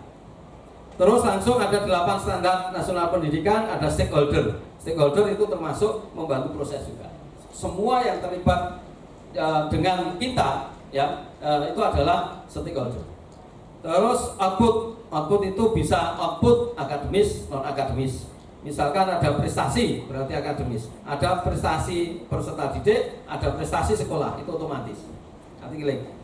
S3: Terus langsung ada 8 standar nasional pendidikan, ada stakeholder. Stakeholder itu termasuk membantu proses juga. Semua yang terlibat dengan kita ya itu adalah stakeholder. Terus output itu bisa output akademis, non akademis. Misalkan ada prestasi berarti akademis, ada prestasi peserta didik, ada prestasi sekolah, itu otomatis.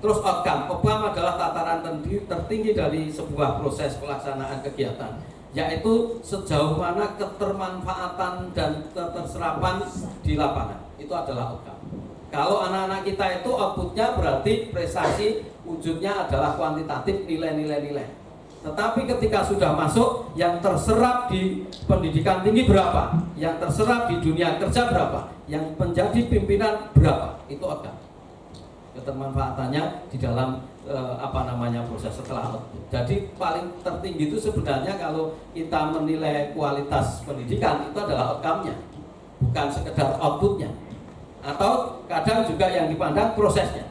S3: Terus outcome adalah tataran tertinggi dari sebuah proses pelaksanaan kegiatan, yaitu sejauh mana ketermanfaatan dan keterserapan di lapangan. Itu adalah outcome. Kalau anak-anak kita itu outputnya berarti prestasi, wujudnya adalah kuantitatif, nilai-nilai. Tetapi ketika sudah masuk, yang terserap di pendidikan tinggi berapa, yang terserap di dunia kerja berapa, yang menjadi pimpinan berapa, itu outcome. Ketermanfaatannya di dalam proses setelah output. Jadi paling tertinggi itu sebenarnya kalau kita menilai kualitas pendidikan itu adalah outcome-nya, bukan sekedar outputnya. Atau kadang juga yang dipandang prosesnya.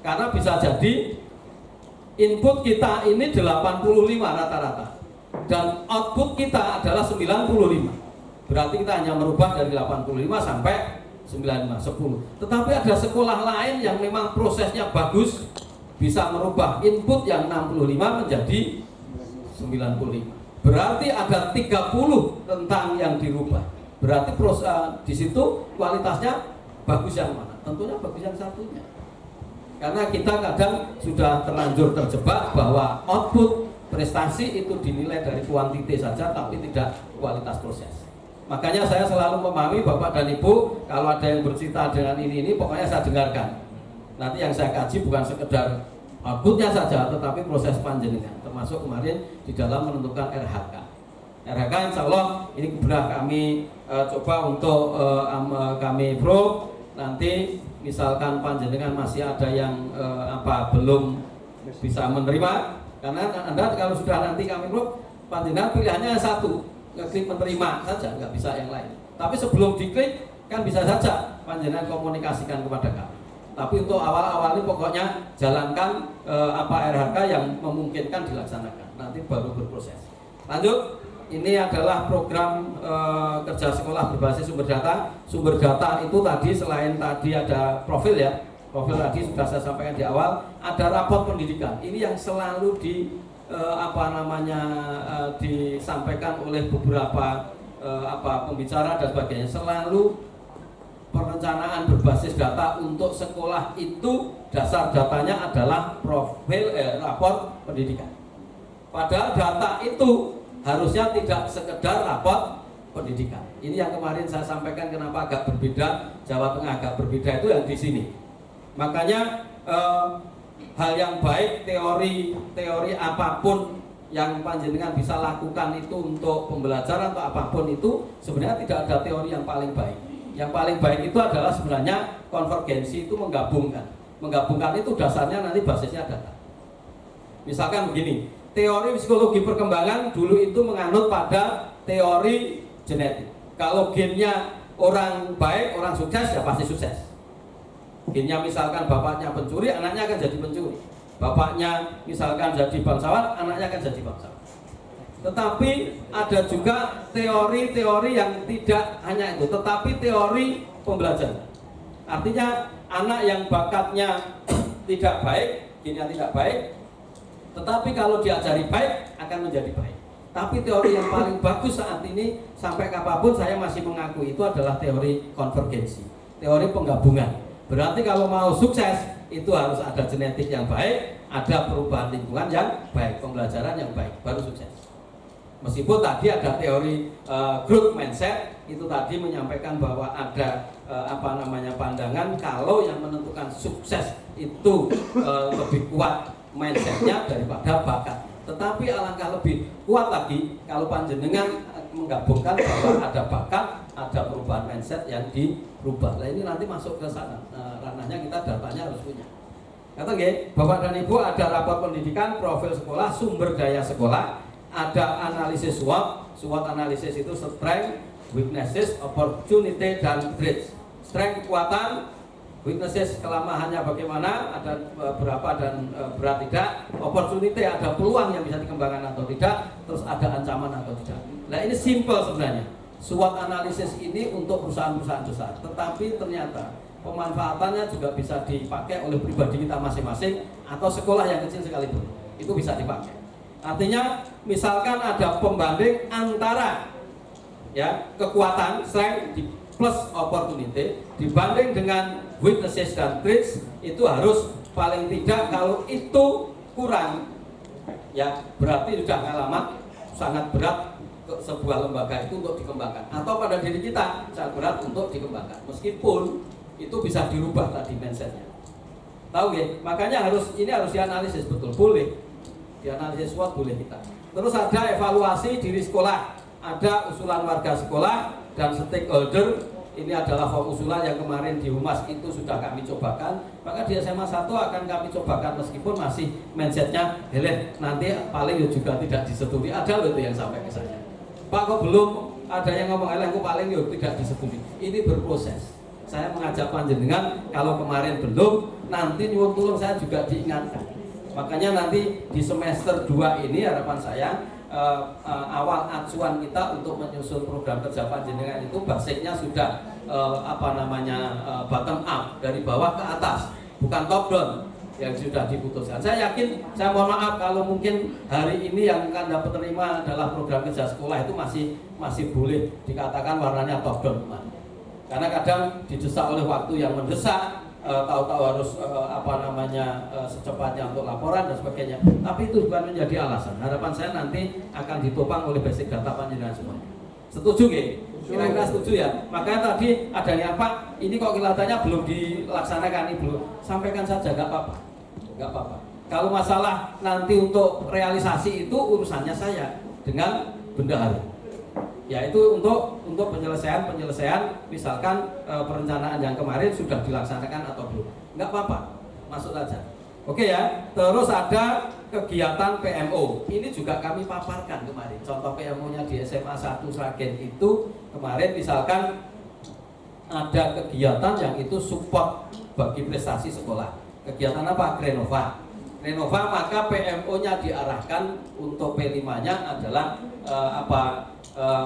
S3: Karena bisa jadi input kita ini 85 rata-rata dan output kita adalah 95. Berarti kita hanya merubah dari 85 sampai 95, 10. Tetapi ada sekolah lain yang memang prosesnya bagus, bisa merubah input yang 65 menjadi 95. Berarti ada 30 tentang yang dirubah. Berarti di situ kualitasnya bagus yang mana? Tentunya bagus yang satunya. Karena kita kadang sudah terlanjur terjebak bahwa output prestasi itu dinilai dari kuantitas saja tapi tidak kualitas proses. Makanya saya selalu memahami Bapak dan Ibu, kalau ada yang bercerita dengan ini pokoknya saya dengarkan. Nanti yang saya kaji bukan sekedar outputnya saja tetapi proses panjenengan, termasuk kemarin di dalam menentukan RHK. RHK insya Allah ini sudah kami coba untuk kami probe. Nanti misalkan panjenengan masih ada yang belum bisa menerima, karena Anda kalau sudah nanti kami probe, panjenengan pilihannya satu, ngeklik menerima saja, nggak bisa yang lain. Tapi sebelum diklik kan bisa saja panjenengan komunikasikan kepada kami. Tapi untuk awal-awal ini pokoknya jalankan RHK yang memungkinkan dilaksanakan. Nanti baru berproses. Lanjut. Ini adalah program kerja sekolah berbasis sumber data. Sumber data itu tadi selain tadi ada profil ya. Profil tadi sudah saya sampaikan di awal. Ada raport pendidikan. Ini yang selalu disampaikan oleh beberapa pembicara dan sebagainya. Selalu perencanaan berbasis data untuk sekolah itu dasar datanya adalah profil rapor pendidikan. Padahal data itu harusnya tidak sekedar rapor pendidikan. Ini yang kemarin saya sampaikan kenapa agak berbeda, Jawa Tengah agak berbeda itu yang di sini. Makanya hal yang baik, teori apapun yang panjenengan bisa lakukan itu untuk pembelajaran atau apapun itu sebenarnya tidak ada teori yang paling baik. Yang paling baik itu adalah sebenarnya konvergensi, itu menggabungkan. Menggabungkan itu dasarnya nanti basisnya data. Misalkan begini, teori psikologi perkembangan dulu itu menganut pada teori genetik. Kalau gennya orang baik, orang sukses, ya pasti sukses. Gennya misalkan bapaknya pencuri, anaknya akan jadi pencuri. Bapaknya misalkan jadi bangsawan, anaknya akan jadi bangsawan. Tetapi ada juga teori-teori yang tidak hanya itu, tetapi teori pembelajaran. Artinya anak yang bakatnya tidak baik, gennya tidak baik, tetapi kalau diajari baik akan menjadi baik. Tapi teori yang paling bagus saat ini sampai kapanpun saya masih mengaku itu adalah teori konvergensi, teori penggabungan. Berarti kalau mau sukses itu harus ada genetik yang baik, ada perubahan lingkungan yang baik, pembelajaran yang baik, baru sukses. Meskipun tadi ada teori growth mindset, itu tadi menyampaikan bahwa ada pandangan kalau yang menentukan sukses itu lebih kuat mindsetnya daripada bakat. Tetapi alangkah lebih kuat lagi kalau panjenengan menggabungkan bahwa ada bakat, ada perubahan mindset yang dirubah. Nah ini nanti masuk ke sana, ranahnya kita datanya harus punya. Kata nggih, Bapak dan Ibu, ada rapor pendidikan, profil sekolah, sumber daya sekolah, ada analisis SWOT. SWOT analisis itu strength, weaknesses, opportunity, dan threats. Strength kekuatan, weaknesses kelemahannya bagaimana, ada berapa dan berat tidak, opportunity ada peluang yang bisa dikembangkan atau tidak, terus ada ancaman atau tidak. Nah ini simple sebenarnya. SWOT analisis ini untuk perusahaan-perusahaan besar, tetapi ternyata pemanfaatannya juga bisa dipakai oleh pribadi kita masing-masing atau sekolah yang kecil sekalipun, itu bisa dipakai. Artinya misalkan ada pembanding antara ya kekuatan strength plus opportunity dibanding dengan weaknesses dan threats, itu harus paling tidak kalau itu kurang ya berarti sudah alamat sangat berat ke sebuah lembaga itu untuk dikembangkan, atau pada diri kita sangat berat untuk dikembangkan, meskipun itu bisa dirubah tadi mindsetnya. Tahu ya? Makanya ini harus dianalisis betul, boleh dianalisis SWOT, boleh kita. Terus ada evaluasi diri sekolah, ada usulan warga sekolah dan stakeholder. Ini adalah form usulan yang kemarin di Humas itu sudah kami cobakan. Maka di SMA 1 akan kami cobakan meskipun masih mindsetnya nanti paling juga tidak disetujui. Ada loh itu yang sampai ke saya, Pak kok belum ada yang ngomong kok paling tidak disetujui. Ini berproses. Saya mengajak panjenengan, kalau kemarin belum, nanti nyuwun tulung saya juga diingatkan. Makanya nanti di semester 2 ini harapan saya awal acuan kita untuk menyusun program kerja panjenengan itu basicnya sudah bottom up, dari bawah ke atas, bukan top down yang sudah diputuskan. Saya yakin, saya mohon maaf kalau mungkin hari ini yang akan dapat terima adalah program kerja sekolah itu masih boleh dikatakan warnanya top down. Karena kadang didesak oleh waktu yang mendesak, tahu-tahu harus secepatnya untuk laporan dan sebagainya. Tapi itu bukan menjadi alasan. Harapan saya nanti akan ditopang oleh basic data panjenengan semua. Setuju nggih? Kira-kira setuju ya? Makanya tadi ada yang Pak, ini kok kelihatannya belum dilaksanakan, ini belum. Sampaikan saja, nggak apa-apa. Nggak apa-apa. Kalau masalah nanti untuk realisasi itu urusannya saya dengan bendahara. Ya itu untuk penyelesaian misalkan perencanaan yang kemarin sudah dilaksanakan atau belum, nggak apa-apa, masuk aja. Oke ya. Terus ada kegiatan PMO, ini juga kami paparkan kemarin. Contoh PMO-nya di SMA 1 Sragen itu kemarin misalkan ada kegiatan yang itu support bagi prestasi sekolah. Kegiatan apa? Renova, maka PMO-nya diarahkan untuk P5-nya adalah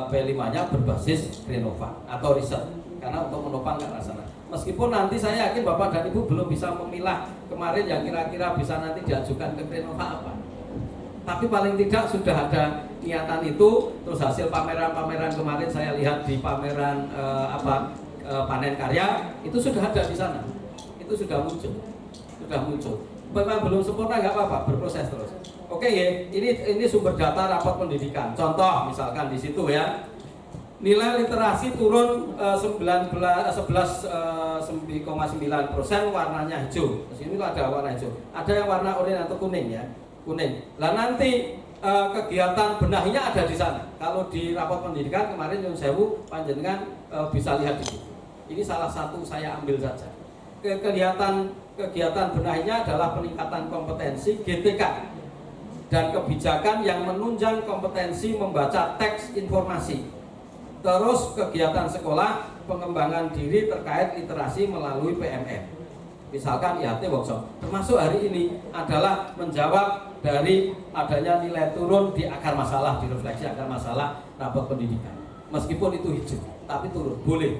S3: P5-nya berbasis Renova atau riset, karena untuk menopang ke arah sana. Meskipun nanti saya yakin Bapak dan Ibu belum bisa memilah kemarin yang kira-kira bisa nanti diajukan ke Renova apa, tapi paling tidak sudah ada niatan itu. Terus hasil pameran-pameran kemarin saya lihat di pameran panen karya itu sudah ada di sana, itu sudah muncul. Memang belum sempurna nggak apa-apa, berproses terus. Oke ya, ini sumber data rapot pendidikan. Contoh misalkan di situ ya, nilai literasi turun 11,9%, warnanya hijau. Di sini ada warna hijau, ada yang warna oranye atau kuning ya, kuning. Lah nanti kegiatan benahinya ada di sana. Kalau di rapot pendidikan kemarin Nyun Sewu panjenengan bisa lihat di situ. Ini salah satu saya ambil saja. Kegiatan benahinya adalah peningkatan kompetensi GTK dan kebijakan yang menunjang kompetensi membaca teks informasi. Terus kegiatan sekolah pengembangan diri terkait literasi melalui PMM. Misalkan IHT workshop, termasuk hari ini adalah menjawab dari adanya nilai turun di akar masalah, di refleksi akar masalah rapot pendidikan. Meskipun itu hijau, tapi turun, boleh.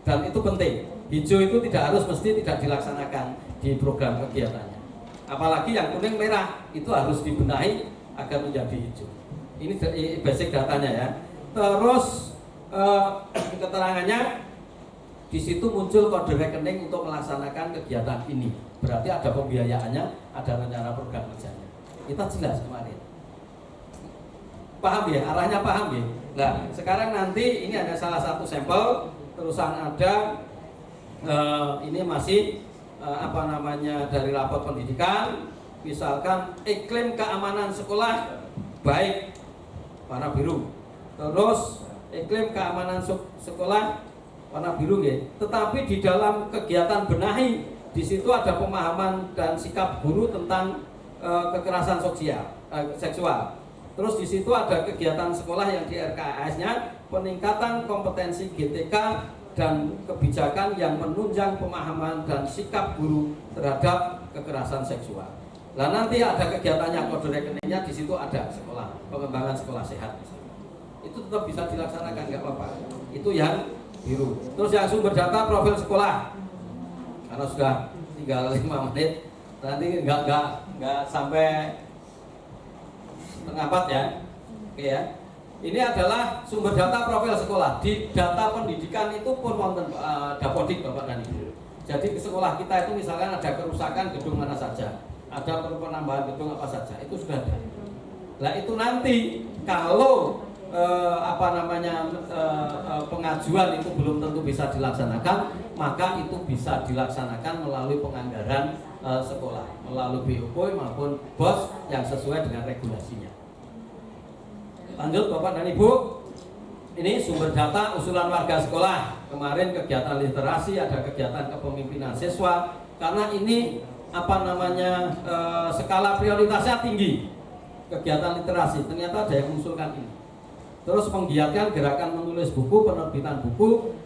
S3: Dan itu penting. Hijau itu tidak harus mesti tidak dilaksanakan di program kegiatannya. Apalagi yang kuning merah itu harus dibenahi agar menjadi hijau. Ini basic datanya ya. Terus keterangannya di situ muncul kode rekening untuk melaksanakan kegiatan ini. Berarti ada pembiayaannya, ada rencana program kerjanya. Kita jelas kemarin. Paham ya? Arahnya paham ya? Nah, sekarang nanti ini ada salah satu sampel, terusan ada ini masih dari rapot pendidikan. Misalkan iklim keamanan sekolah baik, warna biru. Terus iklim keamanan sekolah warna biru ya. Tetapi di dalam kegiatan benahi di situ ada pemahaman dan sikap guru tentang kekerasan seksual. Terus di situ ada kegiatan sekolah yang di RKAS-nya peningkatan kompetensi GTK dan kebijakan yang menunjang pemahaman dan sikap guru terhadap kekerasan seksual. Nah nanti ada kegiatannya, kode rekeningnya di situ ada sekolah, pengembangan sekolah sehat. Itu tetap bisa dilaksanakan, nggak apa-apa. Itu yang biru. Terus yang sumber data profil sekolah, karena sudah tinggal 5 menit, nanti nggak sampai setengah 4 ya. Oke ya. Ini adalah sumber data profil sekolah. Di data pendidikan itu pun wonten dapodik Bapak dan Ibu. Jadi ke sekolah kita itu misalkan ada kerusakan gedung mana saja, ada penambahan gedung apa saja, itu sudah ada. Nah itu nanti kalau pengajuan itu belum tentu bisa dilaksanakan, maka itu bisa dilaksanakan melalui penganggaran sekolah, melalui BOP maupun BOS yang sesuai dengan regulasinya. Lanjut Bapak dan Ibu, ini sumber data usulan warga sekolah. Kemarin kegiatan literasi, ada kegiatan kepemimpinan siswa, karena ini skala prioritasnya tinggi. Kegiatan literasi, ternyata ada yang mengusulkan ini. Terus menggiatkan gerakan menulis buku, penerbitan buku,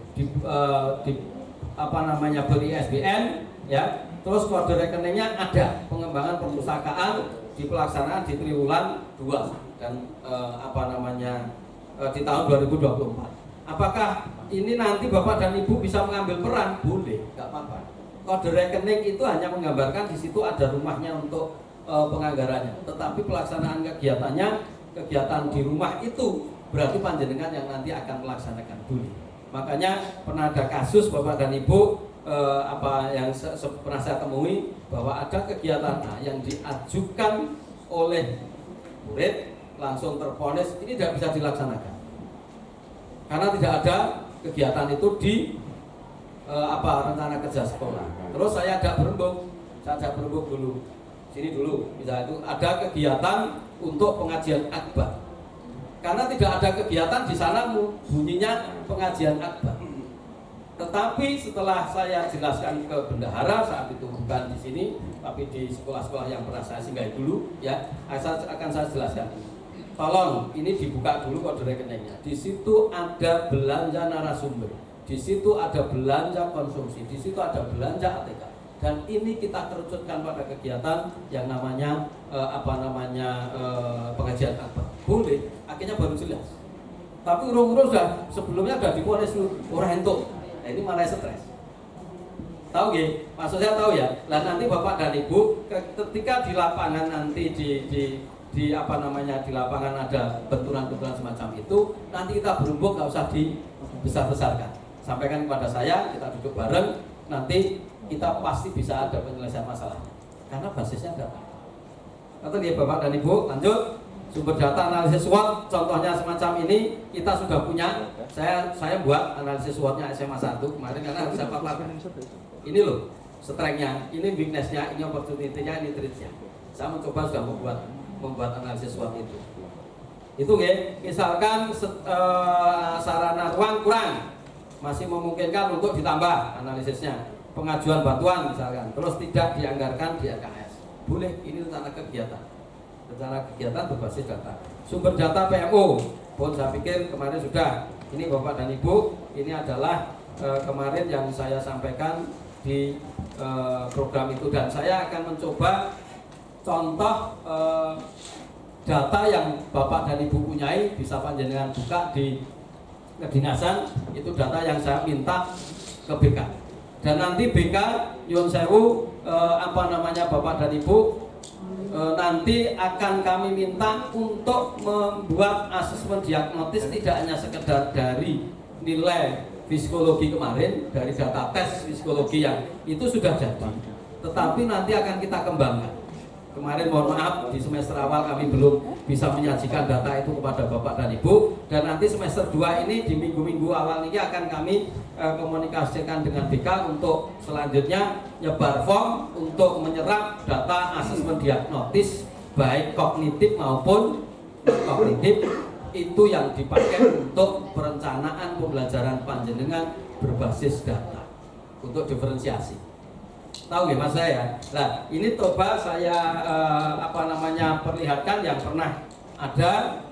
S3: beri ISBN, ya. Terus kode rekeningnya ada, pengembangan perpustakaan di pelaksanaan di triwulan 2 dan di tahun 2024. Apakah ini nanti Bapak dan Ibu bisa mengambil peran? Boleh, nggak apa-apa. Kode rekening itu hanya menggambarkan di situ ada rumahnya untuk penganggarannya, tetapi pelaksanaan kegiatan di rumah itu berarti panjenengan yang nanti akan melaksanakan boleh. Makanya pernah ada kasus Bapak dan Ibu yang pernah saya temui bahwa ada kegiatan yang diajukan oleh murid langsung terponis ini tidak bisa dilaksanakan karena tidak ada kegiatan itu di rencana kerja sekolah. Terus saya ajak berembuk dulu sini dulu, misalnya itu ada kegiatan untuk pengajian akbar. Karena tidak ada kegiatan di sana bunyinya pengajian akbar. Tetapi setelah saya jelaskan ke bendahara saat itu bukan di sini, tapi di sekolah-sekolah yang pernah saya singgahi dulu, ya, akan saya jelaskan. Tolong ini dibuka dulu kode rekeningnya. Di situ ada belanja narasumber, di situ ada belanja konsumsi, di situ ada belanja ATK. Dan ini kita kerucutkan pada kegiatan yang namanya pengajian akbar. Boleh, akhirnya baru jelas. Tapi urung-urung sudah sebelumnya sudah diponis orang entuk. Nah, ini malah stres. Tahu nggih? Maksud saya tahu ya. Lah nanti Bapak dan Ibu ketika di lapangan nanti di lapangan ada benturan-benturan semacam itu, nanti kita berembuk nggak usah dibesar-besarkan. sampaikan kepada saya, kita duduk bareng, nanti kita pasti bisa ada penyelesaian masalahnya. Karena basisnya data. Kata dia Bapak dan Ibu, lanjut. Sumber data analisis SWOT, contohnya semacam ini kita sudah punya. Saya buat analisis SWOT-nya SMA 1 kemarin karena harus saya paparkan. Ini loh, strength-nya, ini weakness-nya, ini opportunity-nya, ini threat-nya. Saya mencoba sudah membuat analisis SWOT itu. Itu misalkan sarana ruang kurang, masih memungkinkan untuk ditambah analisisnya. Pengajuan bantuan misalkan, terus tidak dianggarkan di RKS, boleh. Ini rencana kegiatan berbasis data. Sumber data PMO, pun saya pikir kemarin sudah. Ini Bapak dan Ibu, ini adalah kemarin yang saya sampaikan di program itu, dan saya akan mencoba contoh data yang Bapak dan Ibu punyai, bisa panjenengan buka di kedinasan. Itu data yang saya minta ke BK. Dan nanti BK nyuwun sewu Bapak dan Ibu nanti akan kami minta untuk membuat asesmen diagnosis, tidak hanya sekedar dari nilai psikologi kemarin, dari data tes psikologi yang itu sudah jadi, tetapi nanti akan kita kembangkan. Kemarin mohon maaf di semester awal kami belum bisa menyajikan data itu kepada Bapak dan Ibu, dan nanti semester 2 ini di minggu-minggu awal ini akan kami komunikasikan dengan BK untuk selanjutnya nyebar form untuk menyerap data asesmen diagnosis baik kognitif maupun kognitif, itu yang dipakai untuk perencanaan pembelajaran panjenengan berbasis data untuk diferensiasi. Tahu nggak Mas saya? Nah, ini coba saya perlihatkan yang pernah ada.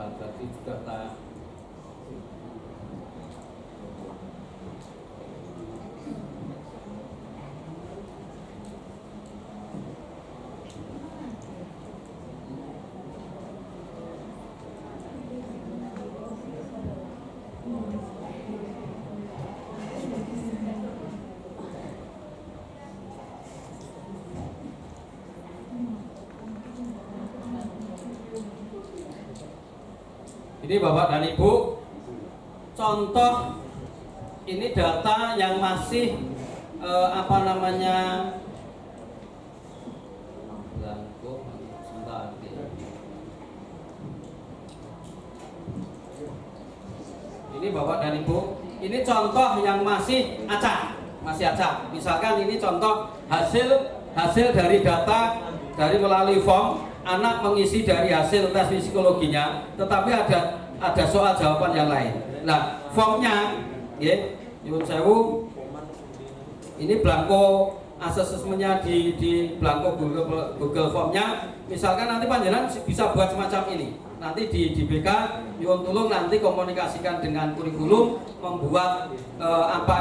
S3: Berarti juga tak ini Bapak dan Ibu, contoh ini data yang masih ini Bapak dan Ibu, ini contoh yang masih acak. Misalkan ini contoh hasil dari data dari melalui form. Anak mengisi dari hasil tes psikologinya, tetapi ada soal jawaban yang lain. Nah, formnya, nyuwun sewu, ini blanko asesmennya di blanko Google Formnya. Misalkan nanti panjenengan bisa buat semacam ini. Nanti di BK nyuwun tulung nanti komunikasikan dengan kurikulum, membuat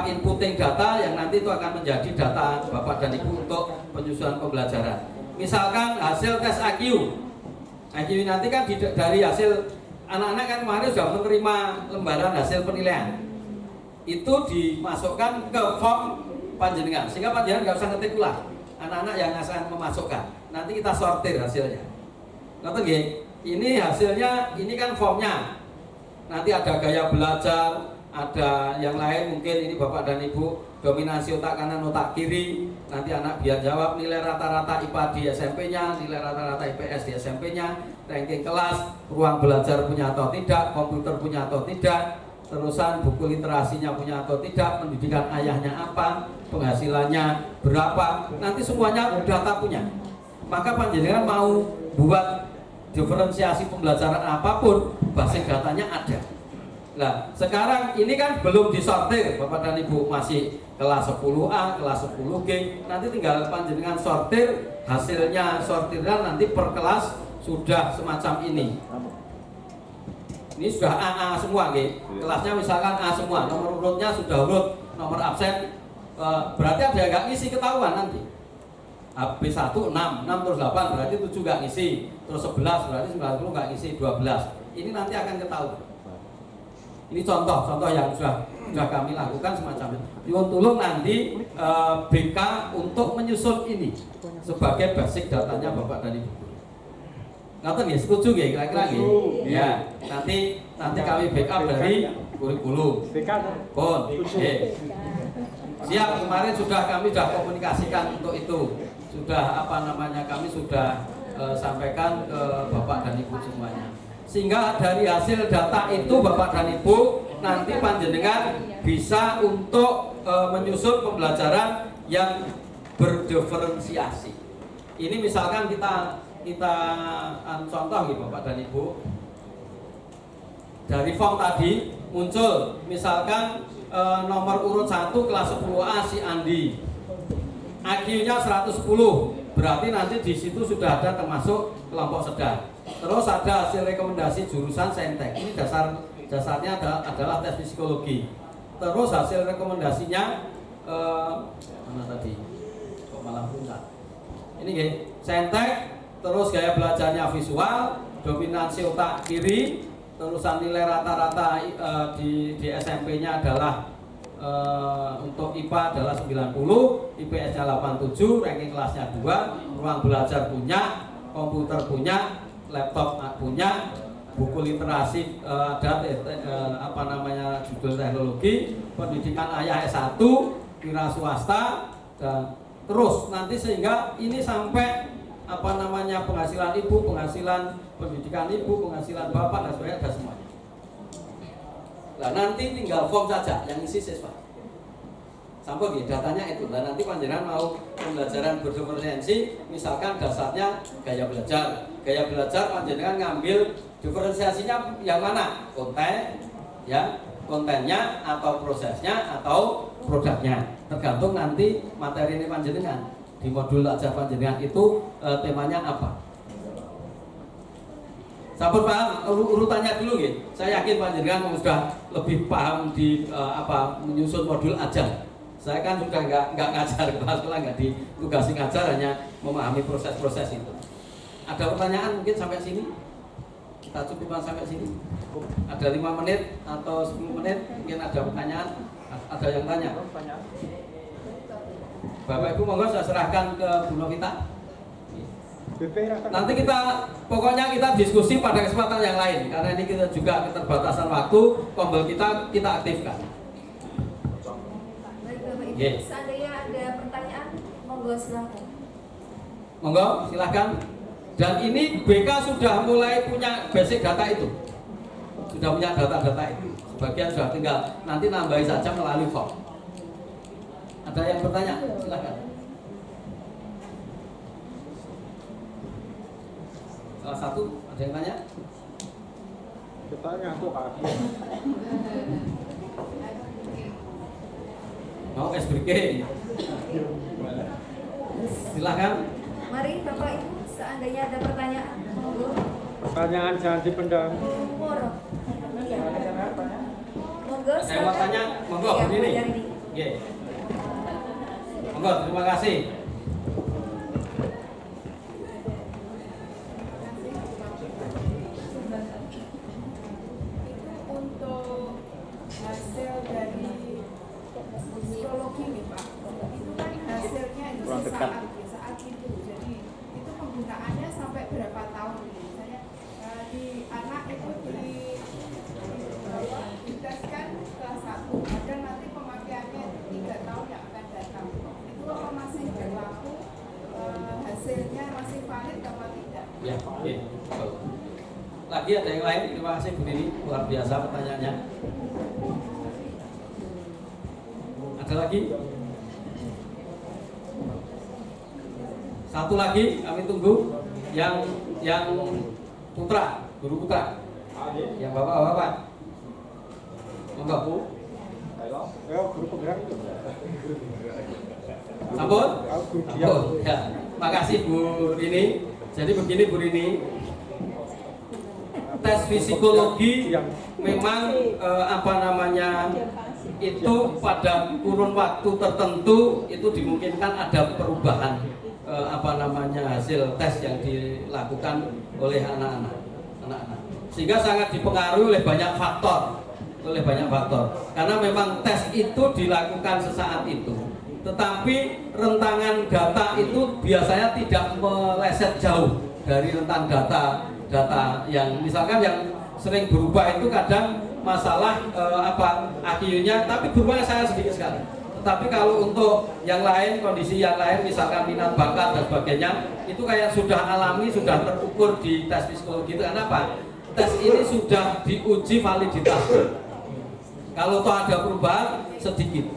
S3: inputting data yang nanti itu akan menjadi data Bapak dan Ibu untuk penyusunan pembelajaran. Misalkan hasil tes IQ nanti kan dari hasil anak-anak kan kemarin sudah menerima lembaran hasil penilaian, itu dimasukkan ke form panjenengan, sehingga panjenengan nggak usah ngetik ulang. Anak-anak yang akan memasukkan, nanti kita sortir hasilnya. Ini hasilnya, ini kan formnya. Nanti ada gaya belajar, ada yang lain mungkin ini Bapak dan Ibu, dominasi otak kanan otak kiri. Nanti anak biar jawab nilai rata-rata IPA di SMP-nya, nilai rata-rata IPS di SMP-nya, ranking kelas, ruang belajar punya atau tidak, komputer punya atau tidak, terusan buku literasinya punya atau tidak, pendidikan ayahnya apa, penghasilannya berapa, nanti semuanya data punya. Maka panjenengan mau buat diferensiasi pembelajaran apapun, basis datanya ada. Nah, sekarang ini kan belum disortir, Bapak dan Ibu, masih kelas 10A, kelas 10G. Nanti tinggal panjenengan sortir, hasilnya sortiran nanti per kelas sudah semacam ini. Ini sudah AA semua, gitu. Kelasnya misalkan A semua, nomor urutnya sudah urut, nomor absen, berarti ada yang nggak ngisi ketahuan nanti. B1 6 terus 8 berarti 7 nggak ngisi, terus 11 berarti 90 nggak ngisi, 12. Ini nanti akan ketahuan. Ini contoh yang sudah kami lakukan semacam itu. Tolong nanti BK untuk menyusun ini sebagai basic datanya Bapak dan Ibu. Ngaten ya, setuju ya kira-kira ya. Ya, nanti kami backup dari kurikulum. Pun, siap. Kemarin kami sudah komunikasikan untuk itu. Kami sudah sampaikan ke Bapak dan Ibu semuanya. Sehingga dari hasil data itu Bapak dan Ibu nanti panjenengan bisa untuk menyusun pembelajaran yang berdiferensiasi. Ini misalkan kita contoh gitu Bapak dan Ibu. Dari form tadi muncul misalkan nomor urut 1 kelas 10A si Andi. IQ-nya 110. Berarti nanti di situ sudah ada termasuk kelompok sedang. Terus ada hasil rekomendasi jurusan Saintek. Ini dasarnya adalah tes psikologi. Terus hasil rekomendasinya mana tadi? Kok malah puncak? Ini nggih, Saintek. Terus gaya belajarnya visual, dominansi otak kiri, terusan nilai rata-rata di SMP-nya adalah untuk IPA adalah 90, IPS-nya 87, ranking kelasnya 2, ruang belajar punya, komputer punya, laptop punya, buku literasi ada judul teknologi, pendidikan ayah S1, wira swasta, dan terus nanti sehingga ini sampai penghasilan ibu, penghasilan pendidikan ibu, penghasilan bapak dan sebagainya ada semuanya. Nah nanti tinggal form saja yang isi siswa. Sampai datanya itu. Nah nanti panjenengan mau pembelajaran berdiferensiasi, misalkan dasarnya gaya belajar. Gaya belajar panjenengan ngambil diferensiasinya yang mana? Kontennya atau prosesnya atau produknya. Tergantung nanti materi ini panjenengan. Di modul ajar panjenengan itu temanya apa? Sampun paham urutannya dulu gitu. Saya yakin panjenengan sudah lebih paham di menyusun modul ajar. Saya kan sudah nggak ngajar kepala sekolah, nggak ditugasi ngajar, hanya memahami proses-proses itu. Ada pertanyaan mungkin sampai sini? Kita cukupkan sampai sini. Ada 5 menit atau 10 menit mungkin ada pertanyaan. Ada yang tanya? Bapak Ibu monggo saya serahkan ke Bu Novita. Nanti pokoknya kita diskusi pada kesempatan yang lain karena ini kita juga keterbatasan waktu, tombol kita aktifkan.
S6: Baik Bapak Ibu, seandainya ada pertanyaan, monggo silahkan.
S3: Monggo silahkan. Dan ini BK sudah mulai punya basic data itu, sudah punya data-data itu. Sebagian sudah tinggal nanti nambahi saja melalui form. Ada yang bertanya? Silakan. Salah satu, ada yang tanya?
S7: Bertanya kok aku.
S3: Mau SBK? Silakan.
S6: Mari Bapak Ibu, seandainya ada pertanyaan, monggo.
S7: Pertanyaan jangan dipendam.
S6: Monggo. Monggo.
S3: Saya mau tanya, monggo begini. Nggih. Monggo, terima kasih.
S8: Untuk hasil dari psikologi nih Pak, itu kan hasilnya itu saat itu. Jadi itu penggunaannya sampai berapa tahun? Misalnya di anak itu diteskan kelas 1, dan nanti pemakaiannya 3 tahun yang akan datang. Apa masih berlaku, hasilnya masih valid atau tidak?
S3: Ya, oke. Lagi ada yang lain? Terima kasih Bu Nini, luar biasa pertanyaannya. Ada lagi? Satu lagi kami tunggu yang putra, guru putra, yang bapak-bapak. Monggo Bu.
S7: Ya, guru penggerak itu.
S3: Sampun? Ya, makasih Bu Rini. Jadi begini Bu Rini, tes psikologi memang itu pada kurun waktu tertentu itu dimungkinkan ada perubahan hasil tes yang dilakukan oleh anak-anak. Sehingga sangat dipengaruhi oleh banyak faktor. Karena memang tes itu dilakukan sesaat itu. Tetapi rentangan data itu biasanya tidak meleset jauh dari rentang data yang misalkan yang sering berubah itu kadang masalah IQ-nya, tapi berubahnya sangat sedikit sekali. Tetapi kalau untuk yang lain, kondisi yang lain, misalkan minat bakat dan sebagainya, itu kayak sudah alami, sudah terukur di tes psikologi. Itu karena apa? Tes ini sudah diuji validitasnya. Kalau toh ada perubahan sedikit,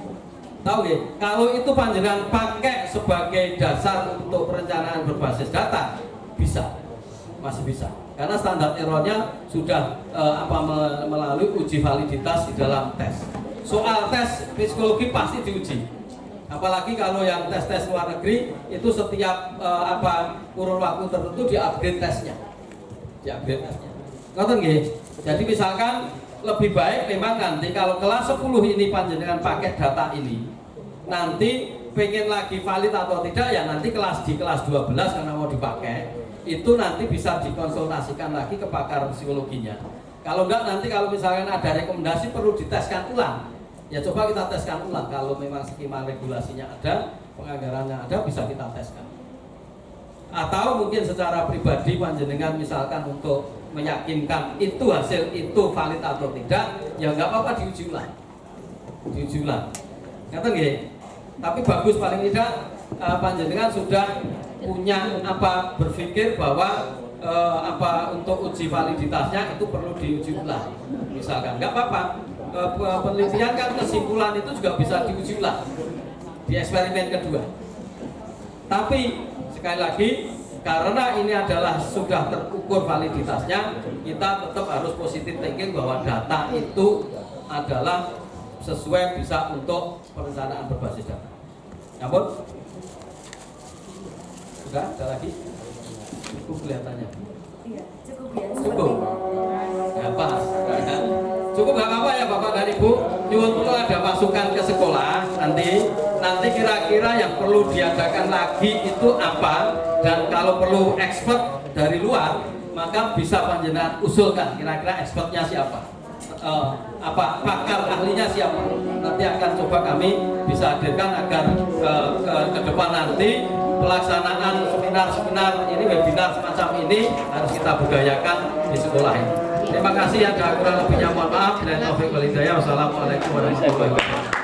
S3: tahu ya? Kalau itu panjenengan pakai sebagai dasar untuk perencanaan berbasis data, masih bisa. Karena standar errornya sudah melalui uji validitas di dalam tes. Soal tes psikologi pasti diuji. Apalagi kalau yang tes luar negeri itu setiap kurun waktu tertentu diupgrade tesnya. Ngerti nggih? Jadi misalkan lebih baik memang nanti kalau kelas 10 ini panjenengan pakai data ini, nanti pengen lagi valid atau tidak ya nanti di kelas 12 karena mau dipakai itu nanti bisa dikonsultasikan lagi ke pakar psikologinya. Kalau enggak nanti kalau misalkan ada rekomendasi perlu diteskan ulang, ya coba kita teskan ulang. Kalau memang skema regulasinya ada, penganggarannya ada, bisa kita teskan. Atau mungkin secara pribadi panjenengan misalkan untuk meyakinkan itu hasil itu valid atau tidak, ya nggak apa-apa diuji ulang. Ngerti nggih? Tapi bagus paling tidak panjenengan sudah punya berpikir bahwa untuk uji validitasnya itu perlu diuji ulang. Misalkan nggak apa-apa, penelitian kan kesimpulan itu juga bisa diuji ulang di eksperimen kedua. Tapi sekali lagi karena ini adalah sudah terukur validitasnya, kita tetap harus positif thinking bahwa data itu adalah sesuai bisa untuk perencanaan berbasis data. Namun sudah ada lagi? Cukup kelihatannya.
S6: Iya, cukup ya.
S3: Cukup. Ya pas. Cukup nggak apa-apa ya Bapak dan Ibu. Nyuwun kalau ada masukan ke sekolah nanti kira-kira yang perlu diadakan lagi itu apa, dan kalau perlu expert dari luar maka bisa panjenengan usulkan kira-kira expertnya siapa. Pakar ahlinya siapa, nanti akan coba kami bisa hadirkan agar ke depan nanti pelaksanaan seminar ini, webinar semacam ini harus kita budayakan di sekolah ini. Terima kasih, ada kurang lebihnya mohon maaf. Wassalamualaikum warahmatullahi wabarakatuh.